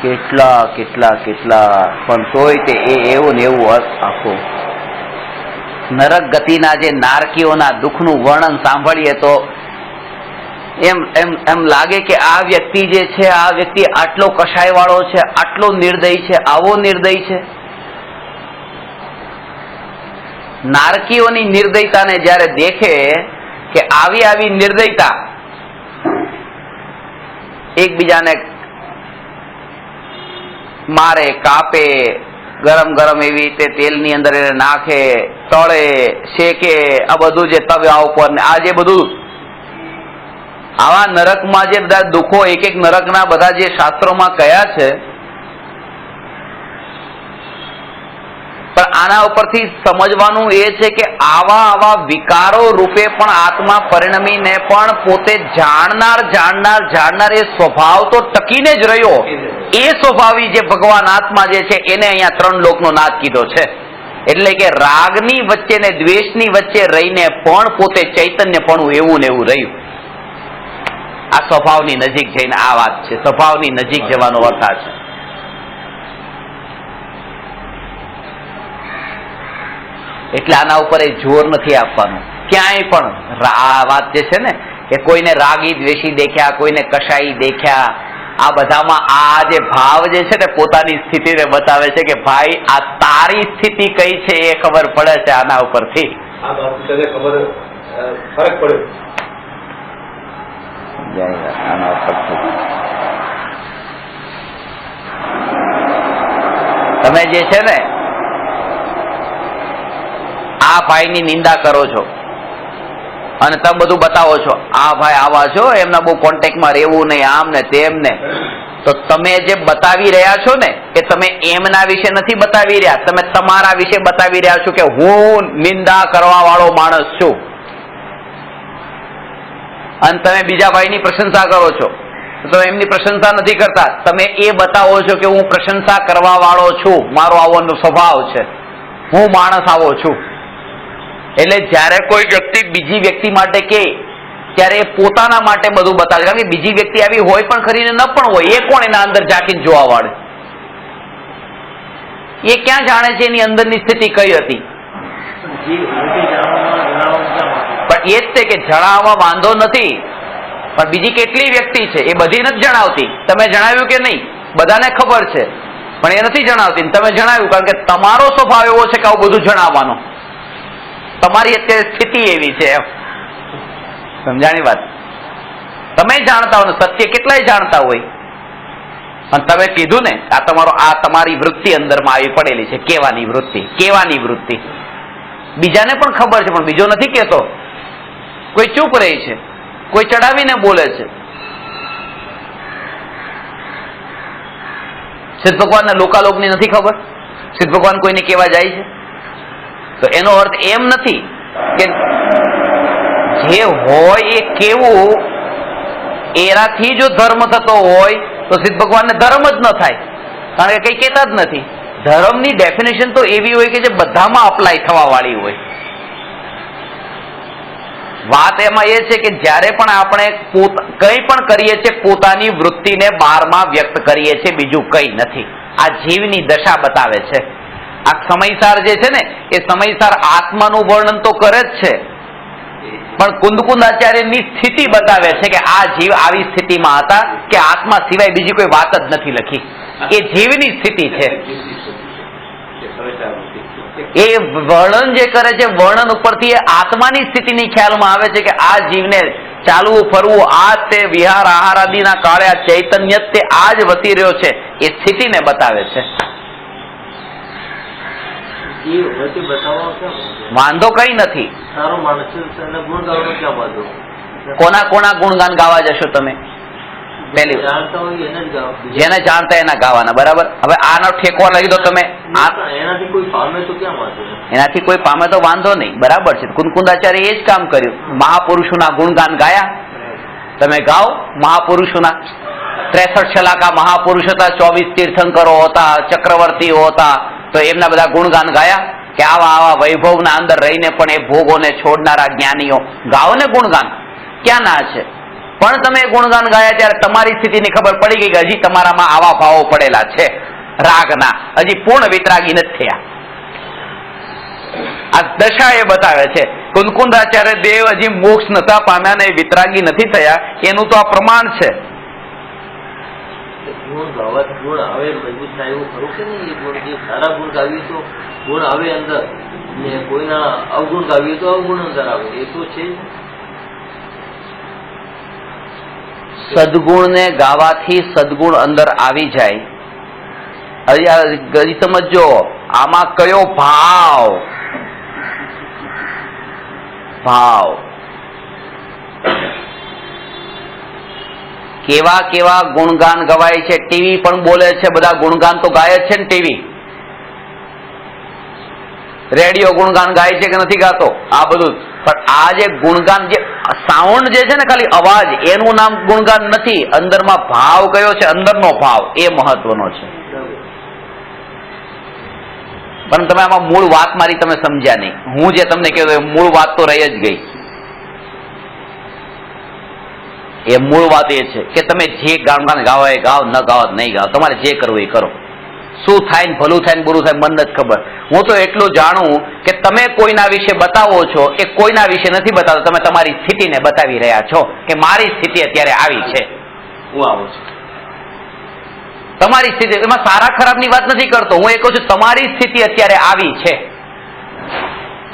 કેટલા કેટલા કેટલા પણ તોય તે એવું ને એવું અર્થ આખો નરક ગતિના જે નારકીઓના દુઃખનું વર્ણન સાંભળીએ તો એમ એમ એમ લાગે કે આ વ્યક્તિ જે છે આ વ્યક્તિ આટલો કષાય વાળો છે, આટલો નિર્દય છે, આવો નિર્દય છે. નારકીઓની નિર્દયતાને જ્યારે દેખે કે આવી નિર્દયતા એકબીજાને મારે, કાપે, ગરમ ગરમ એવી રીતે તેલની અંદર એને નાખે, તળે, શેકે, આ બધું જે તવા ઉપર ને આ જે બધું આવા નરકમાં જે બધા દુઃખો એક નરકના બધા જે શાસ્ત્રોમાં કયા છે, પણ આના ઉપરથી સમજવાનું એ છે કે આવા વિકારો રૂપે પણ આત્મા પરિણમીને પણ પોતે જાણનાર એ સ્વભાવ તો ટકીને જ રહ્યો. એ સ્વભાવી જે ભગવાન આત્મા જે છે એને અહીંયા 3 લોકનો નાદ કીધો છે. એટલે કે રાગની વચ્ચે ને દ્વેષની વચ્ચે રહીને પણ પોતે ચૈતન્યપણું એવું ને એવું રહ્યું. આ સ્વભાવની નજીક જઈને આ વાત છે. સ્વભાવની નજીક જવાનો અર્થ આ છે. એટલે આના ઉપર એ જોર નથી આપવાનું ક્યાંય પણ. આ વાત જે છે ને કે કોઈને રાગી દ્વેષી દેખ્યા, કોઈને કશાઈ દેખ્યા, આ બધામાં આ જે ભાવ જે છે ને પોતાની સ્થિતિને બતાવે છે કે ભાઈ આ તારી સ્થિતિ કઈ છે એ ખબર પડે છે આના ઉપરથી. આ બાબતે ખબર ફરક પડે આના ઉપરથી. તમે જે છે ને આ ભાઈની નિંદા કરો છો અને તમે બધું બતાવો છો, આ ભાઈ આવા છો, એમના બહુ કોન્ટેક્ટમાં રહેવું નહીં, આમ ને તેમ ને, તો તમે જે બતાવી રહ્યા છો ને એ તમે એમના વિશે નથી બતાવી રહ્યા, તમે તમારા વિશે બતાવી રહ્યા છો કે હું નિંદા કરવા વાળો માણસ છું. અને તમે બીજા ભાઈની પ્રશંસા કરો છો તો એમની પ્રશંસા નથી કરતા, તમે એ બતાવો છો કે હું પ્રશંસા કરવા વાળો છું, મારો આવો સ્વભાવ છે, હું માણસ આવો છું. એટલે જ્યારે કોઈ વ્યક્તિ બીજી વ્યક્તિ માટે કે ત્યારે એ પોતાના માટે બધું બતાવે, કારણ કે બીજી વ્યક્તિ આવી હોય પણ ખરીને ન પણ હોય, એ કોણ એના અંદર ઝાંકીને જોવા વાળે? એ ક્યાં જાણે છે એની અંદરની સ્થિતિ કઈ હતી? પણ એ જ છે કે જણાવવામાં વાંધો નથી, પણ બીજી કેટલી વ્યક્તિ છે એ બધી નથી જણાવતી. તમે જણાવ્યું કે નહીં બધાને ખબર છે, પણ એ નથી જણાવતી. તમે જણાવ્યું કારણ કે તમારો સ્વભાવ એવો છે કે આવું બધું જણાવવાનો, તમારી અત્યારે સ્થિતિ એવી છે. સમજાણી વાત? તમે જાણતા હો, સત્ય કેટલાય જાણતા હોય, અને તમે કીધું ને આ તમારી વૃત્તિ અંદરમાં આવી પડેલી છે, કેવાની વૃત્તિ. બીજાને પણ ખબર છે પણ બીજો નથી કહેતો. કોઈ ચૂપ રહે છે, કોઈ ચડાવીને બોલે છે. સિદ્ધ ભગવાનને લોકાલોકની નથી ખબર? સિદ્ધ ભગવાન કોઈને કહેવા જાય છે? તો એનો અર્થ એમ નથી કે જે હોય એ કેવું એનાથી જો ધર્મ થતો હોય તો સિદ્ધ ભગવાનને ધર્મ જ ન થાય, કારણ કે કઈ કહેતા જ નથી. ધર્મની ડેફિનેશન તો એવી હોય કે જે બધામાં અપ્લાય થવા વાળી હોય. વાત એમાં એ છે કે જ્યારે પણ આપણે કંઈ પણ કરીએ છીએ પોતાની વૃત્તિને બહારમાં વ્યક્ત કરીએ છીએ, બીજું કંઈ નથી. આ જીવની દશા બતાવે છે. આ સમયસાર જે છે ને એ સમયસાર આત્માનું વર્ણન તો કરે જ છે, પણ કુંદકુંદાચાર્યની સ્થિતિ બતાવે છે કે આ જીવ આવી સ્થિતિમાં હતા કે આત્મા સિવાય બીજી કોઈ વાત જ નથી લખી. એ જીવની સ્થિતિ છે. એ વર્ણન જે કરે છે, વર્ણન ઉપરથી એ આત્માની સ્થિતિની ખ્યાલમાં આવે છે કે આ જીવને ચાલવું ફરવું આ તે વિહાર આહાર આદિના કાળે આ ચૈતન્ય તે આ જ વસી રહ્યો છે, એ સ્થિતિને બતાવે છે. વાંધો કઈ નથી. કોના ગુણગાન ગાવા જશો તમે? પહેલી જેને જાણતા એના ગાવાના, બરાબર. હવે આનો ઠેકો લઈ દો તમે, એનાથી કોઈ પામે તો વાંધો નહીં, બરાબર છે. કુંદકુંદાચાર્ય એ જ કામ કર્યું. મહાપુરુષોના ગુણગાન ગાયા. તમે ગાઓ મહાપુરુષોના. 63 છલાકા મહાપુરુષ હતા, 24 તીર્થંકરો હતા, ચક્રવર્તીઓ હતા, તો એમના બધા ગુણગાન ગાયા કે આવા વૈભવના અંદર રહીને પણ એ ભોગોને છોડનારા જ્ઞાનીઓ. ગાઓ ને ગુણગાન, ક્યાં ના છે. પણ તમે ગુણગાન ગાયા ત્યારે તમારી સ્થિતિની ખબર પડી ગઈ કે હજી તમારામાં આવા ભાવો પડેલા છે રાગના, હજી પૂર્ણ વિતરાગી નથી થયા. આ દશા એ બતાવે છે. કુંદકુંદાચાર્ય દેવ હજી મોક્ષ નતા પામ્યા ને વિતરાગી નથી થયા, એનું તો આ પ્રમાણ છે. ને કોઈના અવગુણ ગાવીએ તો અવગુણ અંદર આવે, એ તો છે જ. સદગુણને ગાવાથી સદગુણ અંદર આવી જાય. હજી સમજો આમાં કયો ભાવ કેવા કેવા ગુણગાન ગવાય છે. ટીવી પણ બોલે છે, બધા ગુણગાન તો ગાય જ છે ને. ટીવી રેડિયો ગુણગાન ગાય છે કે નથી ગાતો? આ બધું. પણ આ જે ગુણગાન, જે સાઉન્ડ જે છે ને, ખાલી અવાજ, એનું નામ ગુણગાન નથી. અંદરમાં ભાવ કયો છે, અંદરનો ભાવ, એ મહત્વનો છે. પણ તમે આમાં મૂળ વાત મારી તમે સમજ્યા નહીં. હું જે તમને કહ્યું મૂળ વાત તો રહી જ ગઈ. એ મૂળ વાત એ છે કે તમે જે ગાન ગાવા એ ગાવ, ન ગાવ નહીં ગાવ, તમારે જે કરવું એ કરો. શું થાય ને ભલું થાય ને બુરું થાય મને નથી ખબર. હું તો એટલું જાણું કે તમે કોઈના વિશે બતાવો છો એ કોઈના વિશે નથી બતાવતા, તમે તમારી સ્થિતિને બતાવી રહ્યા છો કે મારી સ્થિતિ અત્યારે આવી છે. હું આવું છું, તમારી સ્થિતિ, એમાં સારા ખરાબની વાત નથી કરતો. હું એ કહું છું તમારી સ્થિતિ અત્યારે આવી છે.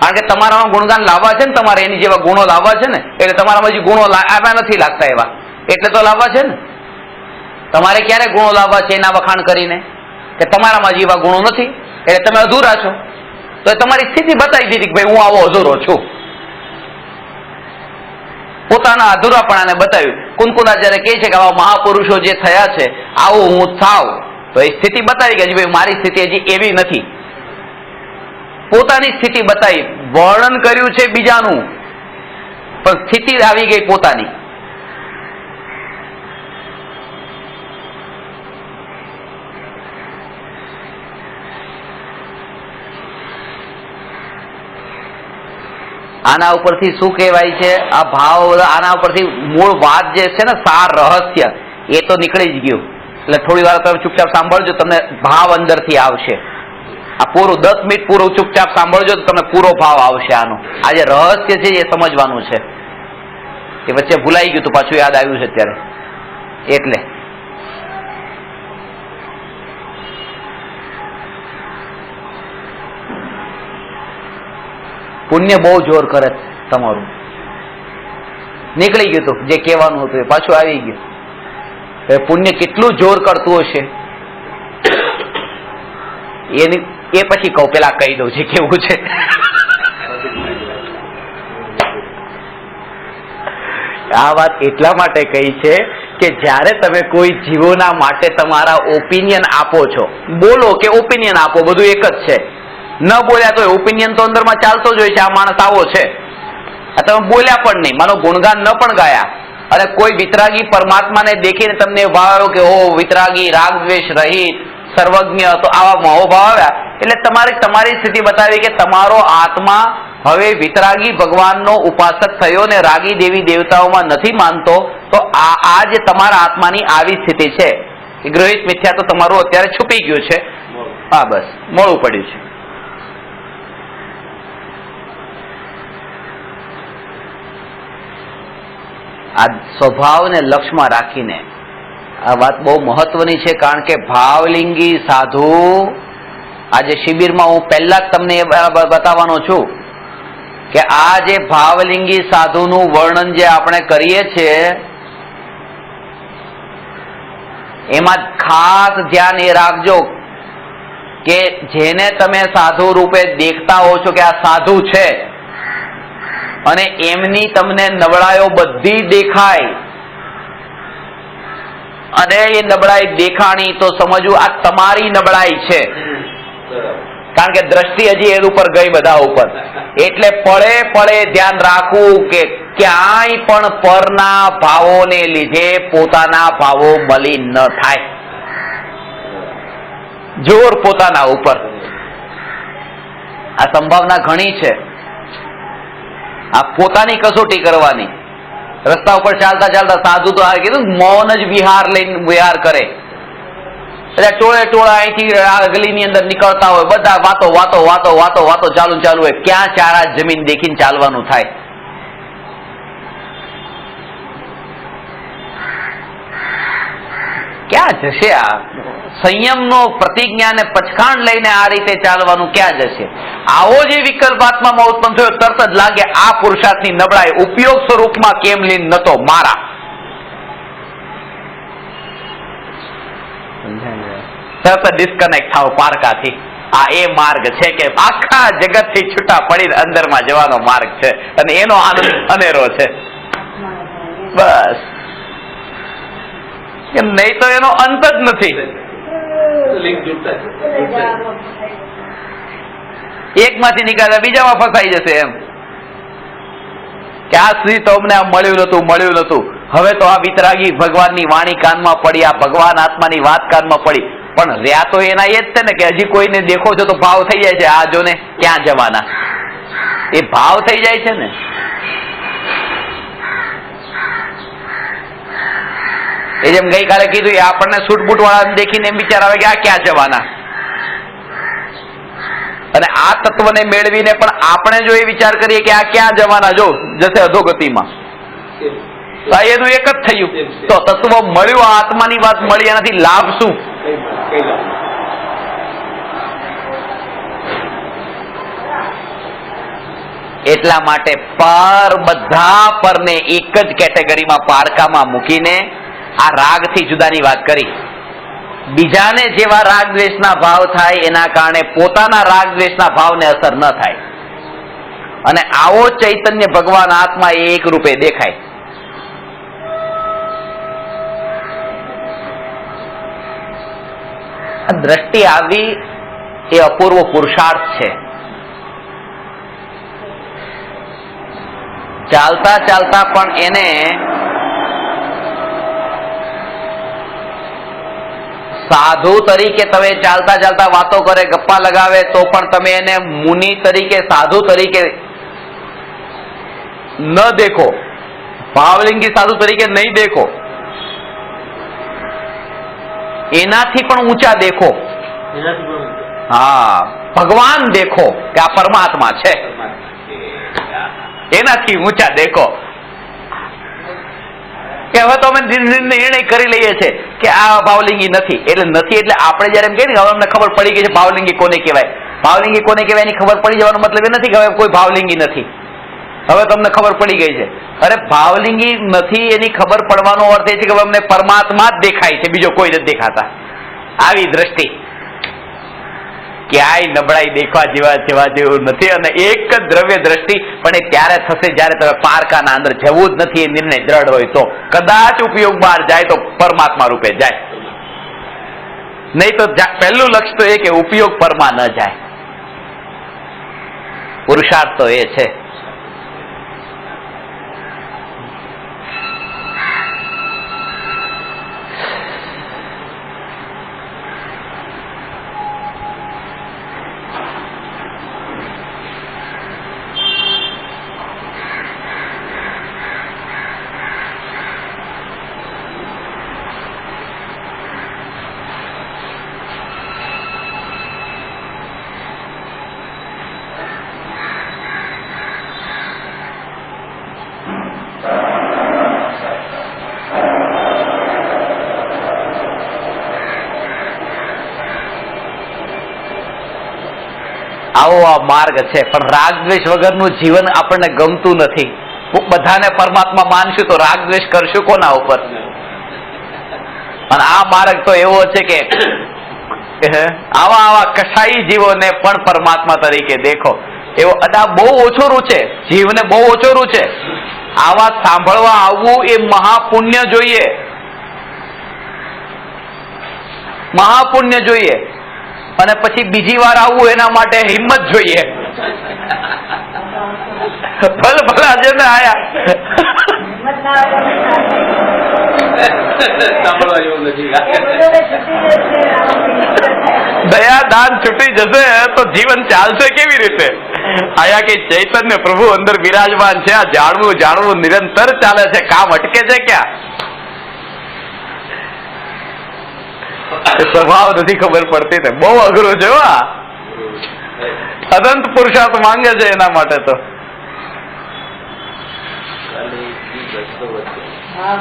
કારણ કે તમારામાં ગુણગાન લાવવા છે ને, તમારે એની જેવા ગુણો લાવવા છે ને, એટલે તમારામાં હજી ગુણો આવ્યા નથી લાગતા એવા, એટલે તો લાવવા છે ને. તમારે ક્યારે ગુણો લાવવા છે એના વખાણ કરીને કે તમારામાં જેવા ગુણો નથી એટલે તમે અધૂરા છો. તો એ તમારી સ્થિતિ બતાવી દીધી કે ભાઈ હું આવો અધૂરો છું. પોતાના અધૂરાપણાને બતાવ્યું. કુંકુલાચાર્ય કહે છે કે આવા મહાપુરુષો જે થયા છે, આવું હું થાવ, તો એ સ્થિતિ બતાવી કે ભાઈ મારી સ્થિતિ હજી એવી નથી. પોતાની સ્થિતિ બતાવી. વર્ણન કર્યું છે બીજાનું, પણ સ્થિતિ આવી ગઈ પોતાની. આના ઉપરથી શું કહેવાય છે? આ ભાવ, આના ઉપરથી મૂળ વાત જે છે ને, સાર રહસ્ય, એ તો નીકળી જ ગયું. એટલે થોડી વાર તમે ચૂપચાપ સાંભળજો, તમને ભાવ અંદરથી આવશે. આ પૂરું 10 મિનિટ પૂરું ચૂપચાપ સાંભળજો તો તમને પૂરો ભાવ આવશે આનો. આ જે રહસ્ય છે એ સમજવાનું છે. એ વચ્ચે ભૂલાઈ ગયું તો પાછું યાદ આવ્યું છે અત્યારે. એટલે પુણ્ય બહુ જોર કરે તમારું. નીકળી ગયું હતું જે કહેવાનું હતું એ પાછું આવી ગયું. પુણ્ય કેટલું જોર કરતું હશે એ પછી કહું, પેલા કહી દઉં છે કેવું છે. આ વાત એટલા માટે કહી છે કે જ્યારે તમે કોઈ જીવોના માટે તમારા ઓપિનિયન આપો છો, બોલો કે ઓપિનિયન આપો, બધું એક જ છે. ન બોલ્યા તો ઓપિનિયન તો અંદરમાં ચાલતો જ હોય છે, આ માણસ આવો છે. તમે બોલ્યા પણ નહીં, માનો ગુણગાન ન પણ ગાયા, અને કોઈ વિતરાગી પરમાત્માને દેખીને તમને ભાવ આવ્યો કે ઓ વિતરાગી, રાગ દ્વેષ રહિત, સર્વજ્ઞ, તો આવા મોહભાવ આવ્યા, એટલે તમારે તમારી સ્થિતિ બતાવી કે તમારો આત્મા હવે વિતરાગી ભગવાનનો ઉપાસક થયો ને રાગી દેવી દેવતાઓમાં નથી માનતો. તો આ જે તમારા આત્માની આવી સ્થિતિ છે, ગૃહિત મિથ્યા તો તમારું અત્યારે છુપી ગયું છે. હા, બસ મોડું પડ્યું છે. આ સ્વભાવને લક્ષ્યમાં રાખીને આ વાત બહુ મહત્વની છે. કારણ કે ભાવલિંગી સાધુ, આજે શિબિરમાં હું પહેલા જ તમને બતાવવાનો છું કે આ જે ભાવલિંગી સાધુનું વર્ણન જે આપણે કરીએ છીએ એમાં ખાસ ધ્યાન એ રાખજો કે જેને તમે સાધુ રૂપે દેખતા હો છો કે આ સાધુ છે અને એમની તમને નબળાઈઓ બધી દેખાય, અને એ નબળાઈ દેખાણી તો સમજવું આ તમારી નબળાઈ છે. કારણ કે દ્રષ્ટિ હજી એના ઉપર ગઈ બધા ઉપર. એટલે પળે પળે ધ્યાન રાખવું કે ક્યાંય પણ પરના ભાવોને લીધે પોતાના ભાવો મલિન ન થાય. જોર પોતાના ઉપર. આ સંભાવના ઘણી છે. આ પોતાની કસોટી કરવાની. રસ્તા ઉપર ચાલતા ચાલતા સાધુ તો આ કીધું મૌન જ વિહાર લઈને વિહાર કરે. એટલે ટોળે ટોળા અહીંથી ગલીની અંદર નીકળતા હોય, બધા વાતો વાતો વાતો વાતો વાતો ચાલુ ચાલુ હોય. ક્યાં ચારા જમીન દેખીને ચાલવાનું થાય? ક્યાં જશે આ? સંયમનો પ્રતિજ્ઞા ને પચખાણ લઈને આ રીતે ચાલવાનું ક્યાં જશે? આવો જે વિકલ્પ આત્મામાં ઉત્પન્ન થયો તરત જ લાગે આ પુરુષાર્થની નબળાઈ ઉપયોગ સ્વરૂપમાં કેમ લીન નતો મારા. તરત ડિસ્કનેક્ટ થાવ પારકાથી. આ એ માર્ગ છે કે આખા જગતથી છૂટા પડીને અંદરમાં જવાનો માર્ગ છે અને એનો આનંદ અનેરો છે. બસ, નહીં તો એનો અંત જ નથી. એકમાંથી નીકળ્યા બીજામાં ફસાઈ જશે એમ કે આ સુધી તો અમને આ મળ્યું નતું, હવે તો આ વિતરાગી ભગવાનની વાણી કાનમાં પડી, આ ભગવાન આત્માની વાત કાનમાં પડી. પણ રહ્યા તો એના એ જ છે ને કે હજી કોઈને દેખો છો તો ભાવ થઈ જાય છે, આ જો ને ક્યાં જવાના, એ ભાવ થઈ જાય છે ને. એ જેમ ગઈકાલે કીધું, એ આપણને સૂટબૂટ વાળા દેખીને એમ વિચાર આવે કે આ ક્યાં જવાના. અને આ તત્વને મેળવીને પણ આપણે જો એ વિચાર કરીએ કે આ ક્યાં જવાના, જો જશે અધોગતિમાં, તો એનું એક જ થયું. તો તત્વ મળ્યું, આ આત્માની વાત મળી, એનાથી લાભ શું? એટલા માટે પર બધા પરને એક જ કેટેગરીમાં પારકામાં મૂકીને આ રાગથી જુદાની વાત કરી. બીજાને જેવા રાગ દ્વેષના ભાવ થાય એના કારણે પોતાના રાગ દ્વેષના ભાવને અસર ન થાય. અને આવો ચૈતન્ય ભગવાન આત્મા એક રૂપે દેખાય. દ્રષ્ટિ આવી એ અપૂર્વ પુરુષાર્થ છે. ચાલતા ચાલતા પણ એને સાધુ તરીકે, તમે ચાલતા ચાલતા વાતો કરે, ગપ્પા લગાવે, તો પણ તમે એને મુનિ તરીકે, સાધુ તરીકે ન દેખો, ભાવલિંગી સાધુ તરીકે નહીં દેખો, એનાથી પણ ઊંચા દેખો. હા, ભગવાન દેખો કે આ પરમાત્મા છે, એનાથી ઊંચા દેખો. કે હવે તો અમે નિર્ણય કરી લઈએ છીએ કે આ ભાવલિંગી નથી, એટલે નથી એટલે આપણે જયારે એમ કહીએ ને હવે અમને ખબર પડી ગઈ છે ભાવલિંગી કોને કહેવાય, ભાવલિંગી કોને કહેવાય એની ખબર પડી જવાનો મતલબ એ નથી કે હવે કોઈ ભાવલિંગી નથી, હવે તમને ખબર પડી ગઈ છે. અરે ભાવલિંગી નથી એની ખબર પડવાનો અર્થ એ છે કે અમને પરમાત્મા જ દેખાય છે, બીજો કોઈ નથી દેખાતા. આવી દ્રષ્ટિ ક્યાંય નબળાઈ દેખવા જેવું નથી. અને એક જ દ્રવ્ય દ્રષ્ટિ, પણ એ ત્યારે થશે જયારે તમે પારકાના અંદર જવું જ નથી એ નિર્ણય દ્રઢ હોય તો. કદાચ ઉપયોગ બહાર જાય તો પરમાત્મા રૂપે જાય, નહીં તો પહેલું લક્ષ્ય તો એ કે ઉપયોગ પરમાં ન જાય. પુરુષાર્થ તો એ છે. આવો આ માર્ગ છે. પણ રાગ દ્વેષ વગરનું જીવન આપણને ગમતું નથી. બધાને પરમાત્મા માનશું તો રાગ દ્વેષ કરશું કોના ઉપર? અને આ માર્ગ તો એવો છે કે આવા કસાઈ જીવોને પણ પરમાત્મા તરીકે દેખો. એવો અદા બહુ ઓછો રૂચે, જીવને બહુ ઓછો રૂચે. આવા સાંભળવા આવવું એ મહાપુણ્ય જોઈએ, મહાપુણ્ય જોઈએ. અને પછી બીજી વાર આવવું એના માટે હિંમત જોઈએ. ભલા છે ને આયા દયા દાન છૂટી જશે તો જીવન ચાલશે કેવી રીતે? આયા કે ચૈતન્ય પ્રભુ અંદર બિરાજમાન છે, આ જાણવું નિરંતર ચાલે છે, કામ અટકે છે ક્યાં? સ્વભાવ નથી ખબર પડતી ને, બહુ અઘરું છે. અનંત પુરુષાર્થ માંગે છે એના માટે તો.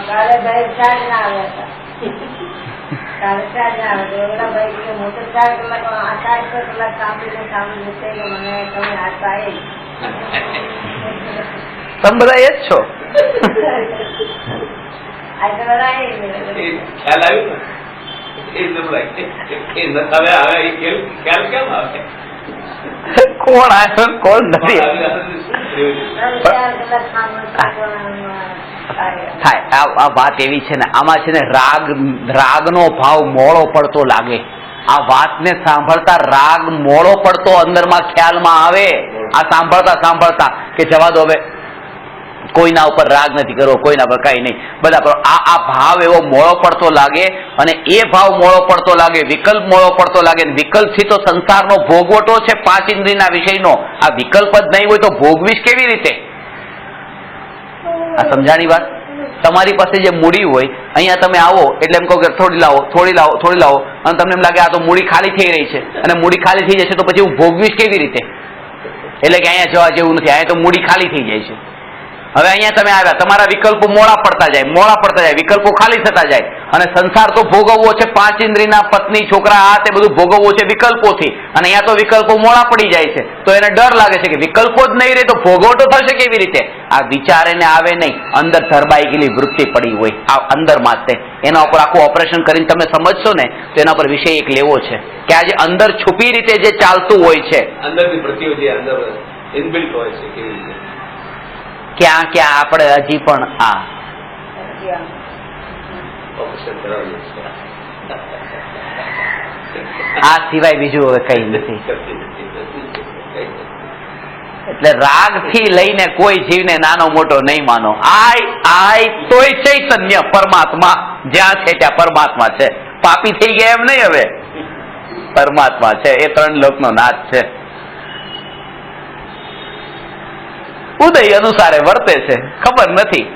કાલે ભાઈ ચાર ના આવ્યા હતા. કાલે 4 જણા આવે તો ઓલા ભાઈ કે હું તો 4 કલાક આ 4 કલાક સાંભળીને છે કે મને તમે હાથ આવે તમે બધા એ જ છો. આ તો લડાઈ ખ્યાલ આવ્યો ને એ નબળાઈ એ ન હવે આવે એ ખ્યાલ કેમ આવે કોણ આવ્યો કોણ નથી થાય. આ વાત એવી છે ને, આમાં છે ને રાગનો ભાવ મોડો પડતો લાગે. આ વાતને સાંભળતા રાગ મોડો પડતો અંદરમાં ખ્યાલમાં આવે. આ સાંભળતા કે જવા દો હવે, કોઈના ઉપર રાગ નથી કરવો, કોઈના પર કઈ નહીં, બધા પર આ ભાવ એવો મોડો પડતો લાગે. અને એ ભાવ મોડો પડતો લાગે, વિકલ્પ મોડો પડતો લાગે. વિકલ્પથી તો સંસારનો ભોગવટો છે 5 ઇન્દ્રિયના વિષયનો. આ વિકલ્પ જ નહીં હોય તો ભોગવીશ કેવી રીતે? આ સમજાણી વાત. તમારી પાસે જે મૂડી હોય, અહીંયા તમે આવો એટલે એમ કહો કે થોડી લાવો, અને તમને એમ લાગે આ તો મૂડી ખાલી થઈ રહી છે, અને મૂડી ખાલી થઈ જશે તો પછી હું ભોગવીશ કેવી રીતે? એટલે કે અહીંયા જવા જેવું નથી, અહીંયા તો મૂડી ખાલી થઈ જાય છે. હવે અહીંયા તમે આવ્યા, તમારા વિકલ્પો મોડા પડતા જાય, વિકલ્પો ખાલી થતા જાય. અને સંસાર તો ભોગવવો છે 5 ઇન્દ્રિયના, પત્ની છોકરા આ તે બધું ભોગવવું છે વિકલ્પોથી. અને અહીંયા તો વિકલ્પો મોડા પડી જાય છે, તો એને ડર લાગે છે કે વિકલ્પો જ નહીં રહે તો ભોગવટો થશે કેવી રીતે? આ વિચાર એને આવે નહીં, અંદર ધરબાઈ ગયેલી વૃત્તિ પડી હોય આ અંદર માતે. એના ઉપર આખું ઓપરેશન કરીને તમે સમજશો ને તો એના પર વિષય એક લેવો છે કે આજે અંદર છુપી રીતે જે ચાલતું હોય છે, અંદરની વૃત્તિઓ જે અંદર ઇનબિલ્ટ હોય છે કેવી રીતે ક્યાં આપણે હજી પણ આ સિવાય બીજું હવે કઈ નથી. એટલે રાગ થી લઈને કોઈ જીવને નાનો મોટો નહીં માનો. આય તોય ચૈતન્ય પરમાત્મા, જ્યાં છે ત્યાં પરમાત્મા છે. પાપી થઈ ગયા એમ નહીં, હવે પરમાત્મા છે. એ 3 લોકનો નાથ છે. ઉદય અનુસારે વર્તે છે, ખબર નથી.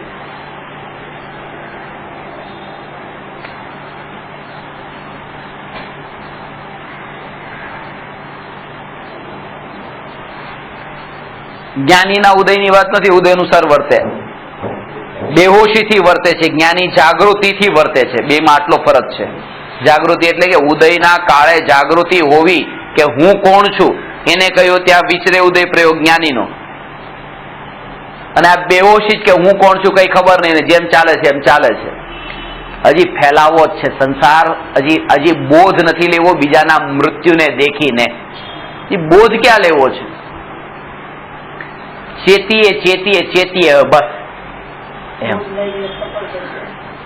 જ્ઞાનીના ઉદયની વાત નથી, ઉદય અનુસાર વર્તે, બેહોશીથી વર્તે છે. જ્ઞાની જાગૃતિથી વર્તે છે. બેમાં આટલો ફરક છે. જાગૃતિ એટલે કે ઉદયના કાળે જાગૃતિ હોવી કે હું કોણ છું, એને કહ્યું ત્યાં વિચરે ઉદય પ્રયોગ જ્ઞાનીનો. અને આ બેહોશી કે હું કોણ છું કઈ ખબર નહીં, જેમ ચાલે છે એમ ચાલે છે. હજી ફેલાવો જ છે સંસાર. હજી બોધ નથી લેવો બીજાના મૃત્યુને દેખીને. એ બોધ ક્યાં લેવો છે? ચેતીએ બસ એમ.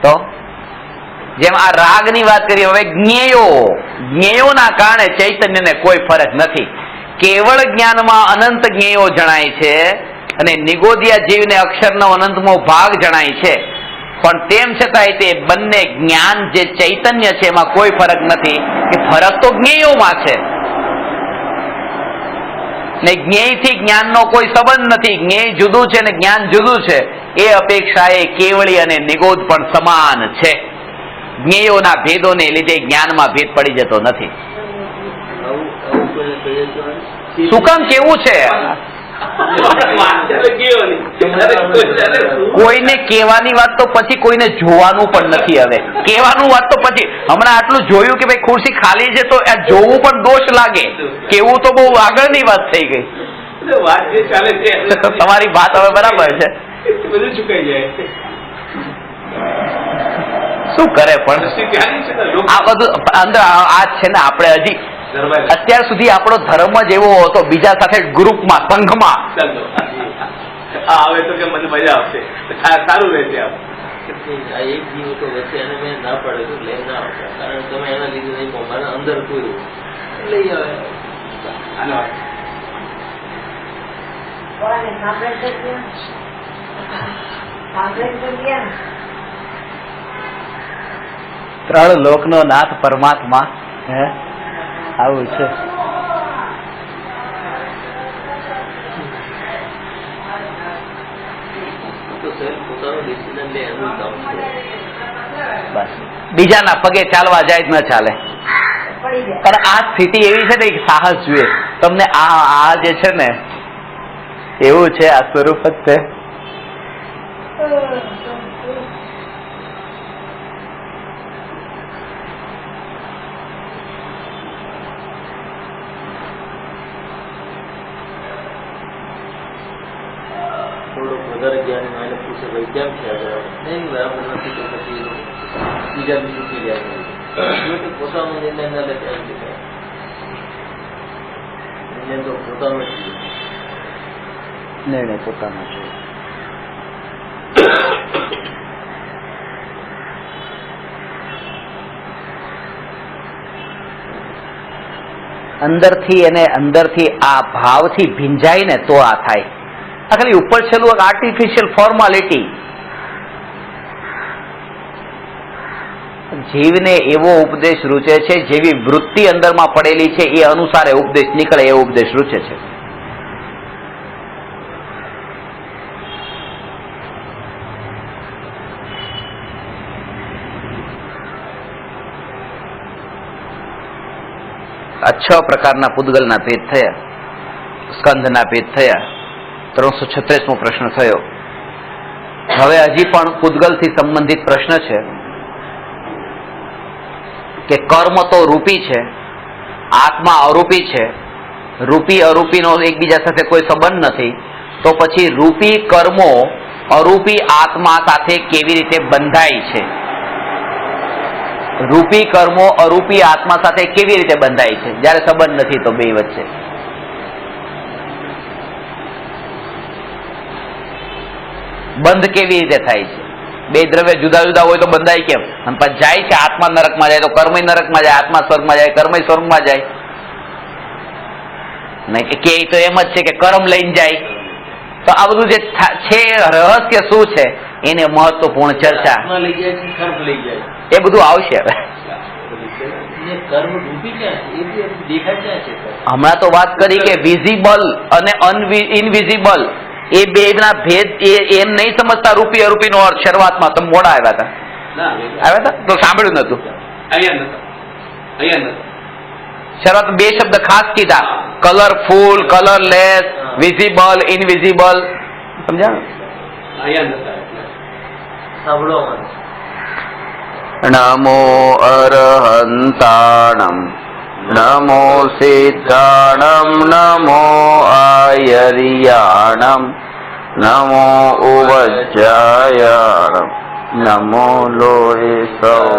તો જેમ આ રાગની વાત કરી, હવે જ્ઞેયોના કારણે ચૈતન્યને કોઈ ફરક નથી. કેવળ જ્ઞાનમાં અનંત જ્ઞેયો જણાય છે અને નિગોદિયા જીવને અક્ષરનો અનંતમો ભાગ જણાય છે. પણ તેમ છતાંય તે બંને જ્ઞાન જે ચૈતન્ય છે એમાં કોઈ ફરક નથી. કે ફરક તો જ્ઞેયોમાં છે ને જ્ઞેયથી જ્ઞાનનો કોઈ સંબંધ નથી. જ્ઞેય જુદું છે ને જ્ઞાન જુદું છે. એ અપેક્ષાએ કેવળી અને નિગોદ પણ સમાન છે. જ્ઞેયોના ભેદોને લીધે જ્ઞાનમાં ભેદ પડી જતો નથી. શું કામ કેવું છે? કોઈને કહેવાની વાત તો પછી કોઈને જોવાનું પણ નથી. હવે કહેવાનું વાત તો પછી. હમણાં આટલું જોયું કે ભાઈ ખુરશી ખાલી છે તો આ જોવું પણ દોષ લાગે. કેવું તો બહુ આગળની વાત થઈ ગઈ. તમારી વાત હવે બરાબર છે. બધું ચૂકાઈ જાય. શું કરે પણ આ બધું અંદર આ છે ને. આપણે હજી અત્યાર સુધી આપણો ધર્મ જ એવો હતો, બીજા સાથે ગ્રુપમાં સંઘમાં. આવે તો કે મને મજા આવશે, સારું રહેશે. આ એક જીવ તો વચ્ચે એને મેં ના પડે તો લઈ ના આવતા, કારણ તમે એના લીધે નહીં મારા અંદર કોઈ લઈ આવે. ત્રણ લોકનો નાથ પરમાત્મા. હે આવું છે. બસ બીજાના પગે ચાલવા જાય જ ન ચાલે. પણ આ સ્થિતિ એવી છે ને, એક સાહસ જોઈએ તમને. આ જે છે ને એવું છે, આ સ્વરૂપ જ છે. એને પૂછે ભાઈ કેમ છે નહીં બરાબર નથી તો પછી બીજા બી શીખી જાય છે પોતાનો નિર્ણય ના લે ત્યાં નિર્ણય તો પોતાનો જ નિર્ણય પોતાનો છે. અંદરથી આ ભાવથી ભીંજાય ને તો આ થાય. આ ખાલી ઉપર છેલ્લું આર્ટિફિશિયલ ફોર્માલિટી. જીવને એવો ઉપદેશ રૂચે છે જેવી વૃત્તિ અંદરમાં પડેલી છે એ અનુસાર ઉપદેશ નીકળે એવો ઉપદેશ રૂચે છે. આ 6 પ્રકારના પૂદગલના ભેદ થયા, સ્કંધના ભેદ થયા. 336મો પ્રશ્ન થયો. હવે હજી પણ પૂદગલથી સંબંધિત પ્રશ્ન છે કે કર્મ તો રૂપી છે, આત્મા અરૂપી છે, રૂપી અરૂપીનો એકબીજા સાથે કોઈ સંબંધ નથી, તો પછી રૂપી કર્મો અરૂપી આત્મા સાથે કેવી રીતે બંધાય છે? રૂપી કર્મો અરૂપી આત્મા સાથે કેવી રીતે બંધાય છે જ્યારે સંબંધ નથી તો બે વચ્ચે? બંધ કેવી રીતે થાય છે? બે દ્રવ્ય જુદા જુદા હોય તો બંધાય કેમ? અને પછી જાય છે આત્મા નરકમાં જાય તો કર્મય નરકમાં જાય, આત્મા સ્વર્ગમાં જાય કર્મય સ્વર્ગમાં જાય. નહીં કે તો એમ જ છે કે કર્મ લઈને જાય. તો આ બધું જે છે રહસ્ય શું છે એને મહત્વપૂર્ણ ચર્ચા લઈ જાય છે, કર્મ લઈ જાય એ બધું આવશે. હવે કર્મ રૂપી ક્યાં છે એ દેખાય ક્યાં છે? હમણાં તો વાત કરી કે વિઝિબલ અને ઇનવિઝિબલ એ બે ના ભેદ એમ નહીં સમજતા રૂપી અરૂપી નો અર્થ. શરૂઆતમાં તમે મોડા આવ્યા હતા તો સાંભળ્યું નતું. શરૂઆત બે શબ્દ ખાસ કીધા, કલરફુલ, કલરલેસ, વિઝિબલ, ઇનવિઝિબલ. સમજ્યા? સાંભળો નમો અરહંતાણમ નમો સિદ્ધાણમ નમો આયર્યાણમ નમો ઉવજ્જાયાણમ નમો લોહે સૌ